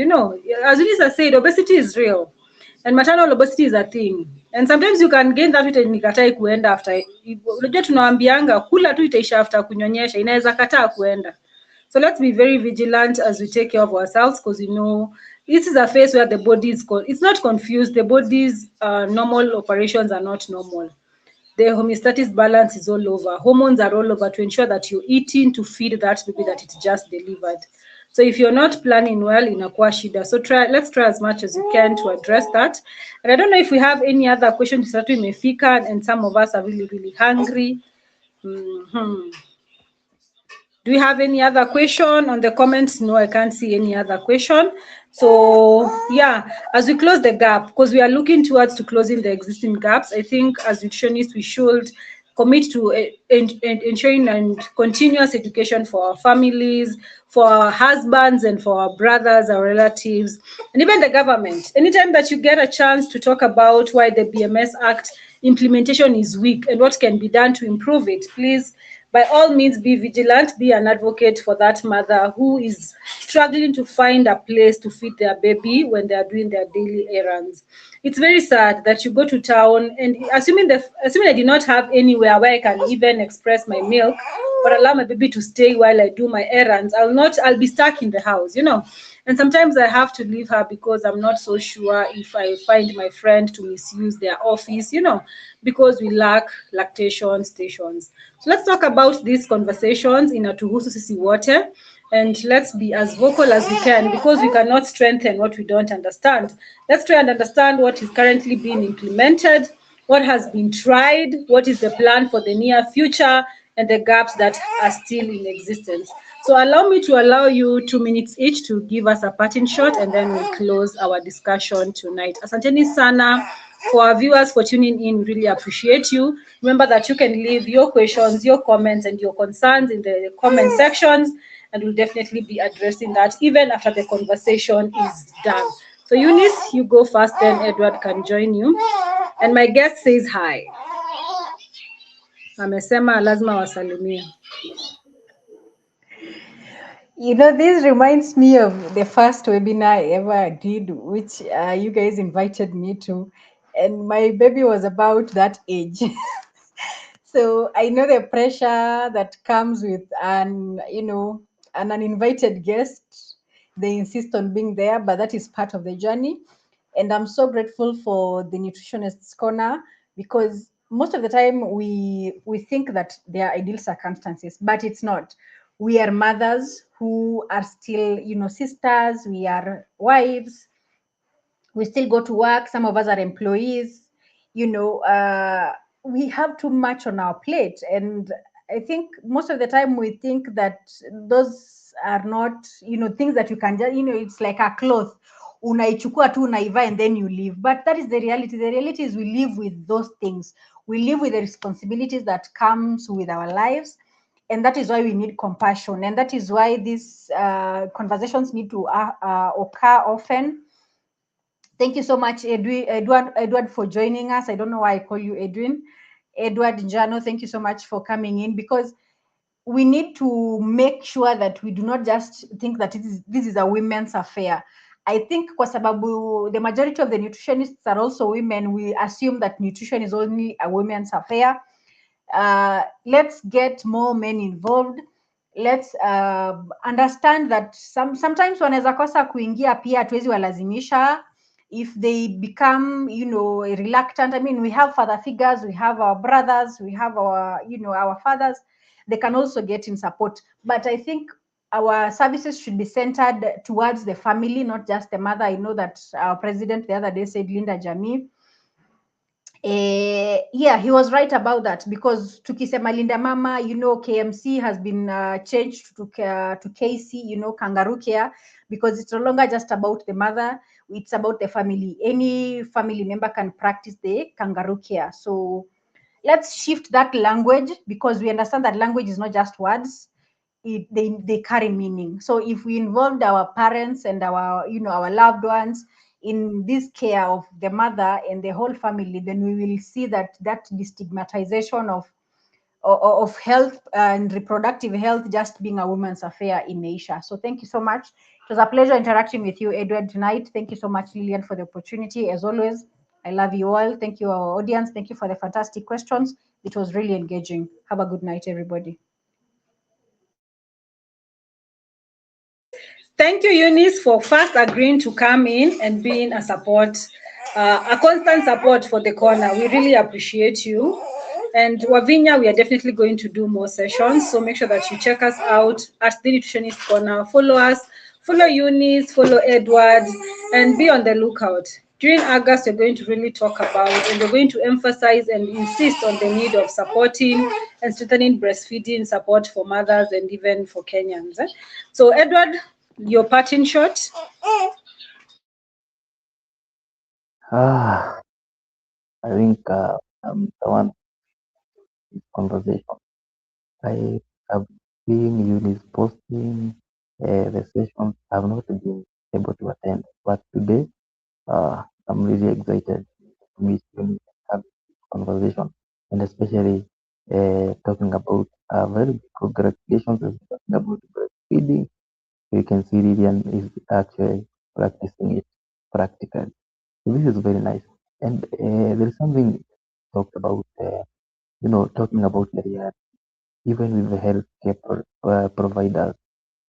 As Lisa said, obesity is real. And maternal obesity is a thing. And sometimes you can gain that weight and nikatai kuenda after. Unajua tunawaambianga kula tu itaisha after kunyonyesha, inaweza kataa kuenda. So let's be very vigilant as we take care of ourselves, because this is a phase where the body is it's not confused. The body's normal operations are not normal. The homeostatic balance is all over. Hormones are all over to ensure that you're eating to feed that baby that it just delivered. So if you're not planning well, inakuwa shida. So let's try as much as you can to address that. And I don't know if we have any other questions that we may fika, and some of us are really, really hungry. Do we have any other question on the comments? No, I can't see any other question. So yeah, as we close the gap, because we are looking towards to closing the existing gaps, I think as nutritionists we should commit to ensuring and continuous education for our families, for our husbands, and for our brothers, our relatives, and even the government. Anytime that you get a chance to talk about why the BMS Act implementation is weak and what can be done to improve it, please, by all means, be vigilant, be an advocate for that mother who is struggling to find a place to feed their baby when they are doing their daily errands. It's very sad that you go to town and assuming I did not have anywhere where I can even express my milk or allow my baby to stay while I do my errands, I'll be stuck in the house, And sometimes I have to leave her because I'm not so sure if I find my friend to misuse their office, because we lack lactation stations. So let's talk about these conversations in Atuhusu Sisi Wote, and let's be as vocal as we can, because we cannot strengthen what we don't understand. Let's try and understand what is currently being implemented, what has been tried, what is the plan for the near future, and the gaps that are still in existence. So allow me to allow you 2 minutes each to give us a parting shot, and then we'll close our discussion tonight. Asanteni sana for our viewers for tuning in. We really appreciate you. Remember that you can leave your questions, your comments, and your concerns in the comment sections, and we'll definitely be addressing that even after the conversation is done. So Eunice, you go first, then Edward can join you. And my guest says hi. Amesema lazima wasalimie. This reminds me of the first webinar I ever did, which you guys invited me to, and my baby was about that age. So I know the pressure that comes with an uninvited guest. They insist on being there, but that is part of the journey. And I'm so grateful for the Nutritionist's Corner, because most of the time we think that they are ideal circumstances, but it's not. We are mothers who are still, sisters, we are wives, we still go to work, some of us are employees, we have too much on our plate. And I think most of the time we think that those are not, things that you can just, it's like a cloth. unaichukua tu unaiva and then you leave. But that is the reality. The reality is we live with those things. We live with the responsibilities that comes with our lives. And that is why we need compassion. And that is why these conversations need to occur often. Thank you so much, Edward, for joining us. I don't know why I call you Edwin. Edward Njano, thank you so much for coming in, because we need to make sure that we do not just think that this is a women's affair. I think kwa sababu the majority of the nutritionists are also women, we assume that nutrition is only a women's affair. Let's get more men involved. Let's understand that sometimes wanaweza kosa kuingia pia, hatuwezi walazimisha. If they become, reluctant, I mean, we have father figures, we have our brothers, we have our fathers. They can also get in support. But I think our services should be centered towards the family, not just the mother. I know that our president the other day said, Linda Jamii, yeah, he was right about that, because tukisema Linda Mama, KMC has been changed to KC, Kangaroo Care, because it's no longer just about the mother, it's about the family. Any family member can practice the Kangaroo Care. So let's shift that language, because we understand that language is not just words. They carry meaning. So if we involved our parents and our loved ones in this care of the mother and the whole family, then we will see that destigmatization of health and reproductive health just being a woman's affair in Asia. So thank you so much. It was a pleasure interacting with you, Edward, tonight. Thank you so much, Lillian, for the opportunity. As always, I love you all. Thank you, our audience. Thank you for the fantastic questions. It was really engaging. Have a good night, everybody. Thank you, Eunice, for first agreeing to come in and being a support, a constant support for the corner. We really appreciate you. And Wavinya, we are definitely going to do more sessions. So make sure that you check us out at the Nutritionist Corner. Follow us, follow Eunice, follow Edward, and be on the lookout. During August, we're going to really talk about, and we're going to emphasize and insist on the need of supporting and strengthening breastfeeding support for mothers and even for Kenyans. So, Edward, your parting shot. I think I'm the one in conversation. I have seen Eunice posting the sessions. I have not been able to attend, but today I'm really excited to meet Eunice and have this conversation, and especially talking about very big congratulations as talking about breastfeeding. You can see Lilian is actually practicing it practically. So this is very nice. And there is something talked about, talking about the reality. Even with the healthcare providers,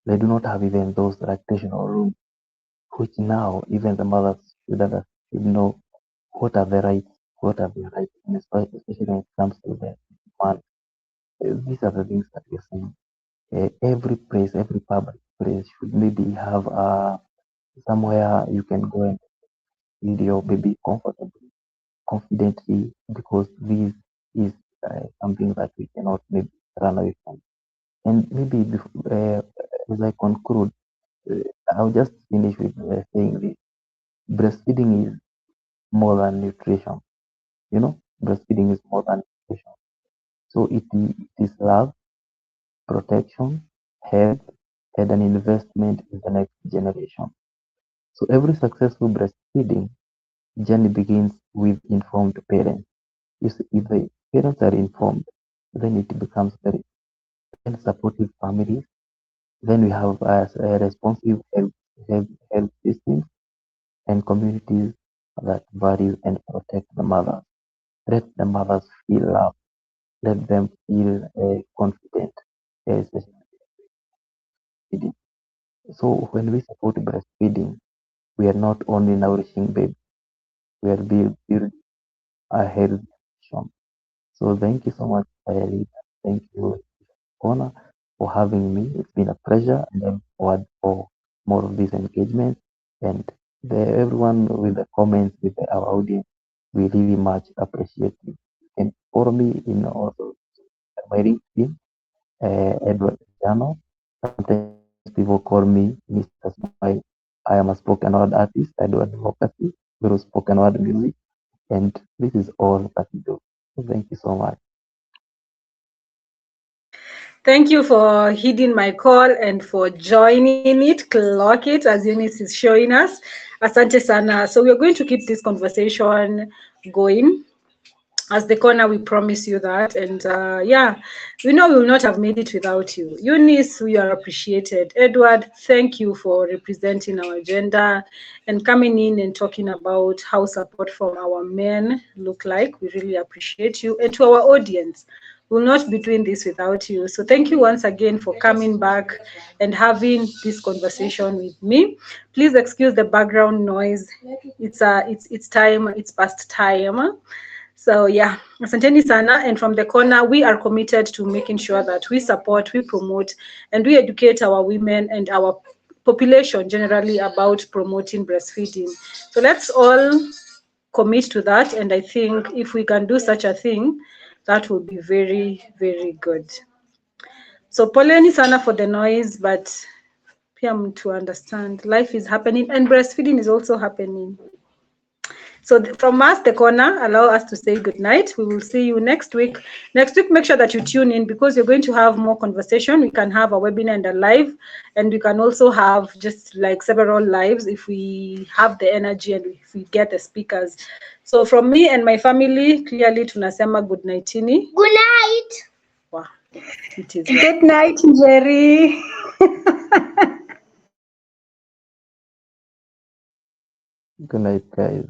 they do not have even those lactational rooms, which now even the mothers should know what are the rights, and especially when it comes to the man. These are the things that we're saying. Every place, every public place should maybe have somewhere you can go and feed your baby comfortably, confidently, because this is something that we cannot maybe run away from. And maybe as I conclude, I'll just finish with saying this. Breastfeeding is more than nutrition. Breastfeeding is more than nutrition. So it is love, protection, health, and an investment in the next generation. So every successful breastfeeding journey begins with informed parents. You see, if the parents are informed, then it becomes very then supportive families. Then we have a responsive health systems and communities that value and protect the mothers. Let the mothers feel loved. Let them feel confident, especially breastfeeding. So when we support breastfeeding, we are not only nourishing babies, we are building a healthy nation. So thank you so much, Lisa. Thank you, Kona, for having me. It's been a pleasure, and I'm forward for more of these engagements. And everyone with the comments, with our audience, we really much appreciate you. And for me, also my LinkedIn, Edward Jano. Sometimes people call me Mr. Smile. I am a spoken word artist. I do advocacy through spoken word music, and this is all that we do. So thank you so much. Thank you for heeding my call and for joining it. Clock it, as Eunice is showing us. Asante sana. So we're going to keep this conversation going. As the corner, we promise you that. And yeah, we know we will not have made it without you. Eunice, we are appreciated. Edward, thank you for representing our agenda and coming in and talking about how support from our men look like. We really appreciate you. And to our audience, we will not be doing this without you. So thank you once again for coming back and having this conversation with me. Please excuse the background noise. It's time, it's past time. So yeah, asanteni sana. And from the corner, we are committed to making sure that we support, we promote, and we educate our women and our population generally about promoting breastfeeding. So let's all commit to that. And I think if we can do such a thing, that will be very, very good. So poleni sana for the noise, but pia to understand life is happening and breastfeeding is also happening. So from us, the corner, allow us to say good night. We will see you next week. Next week, make sure that you tune in because you're going to have more conversation. We can have a webinar and a live, and we can also have just like several lives if we have the energy and if we get the speakers. So from me and my family, clearly tunasema good nightini. Good night. Wow, it is Good night, Jerry. Good night, guys.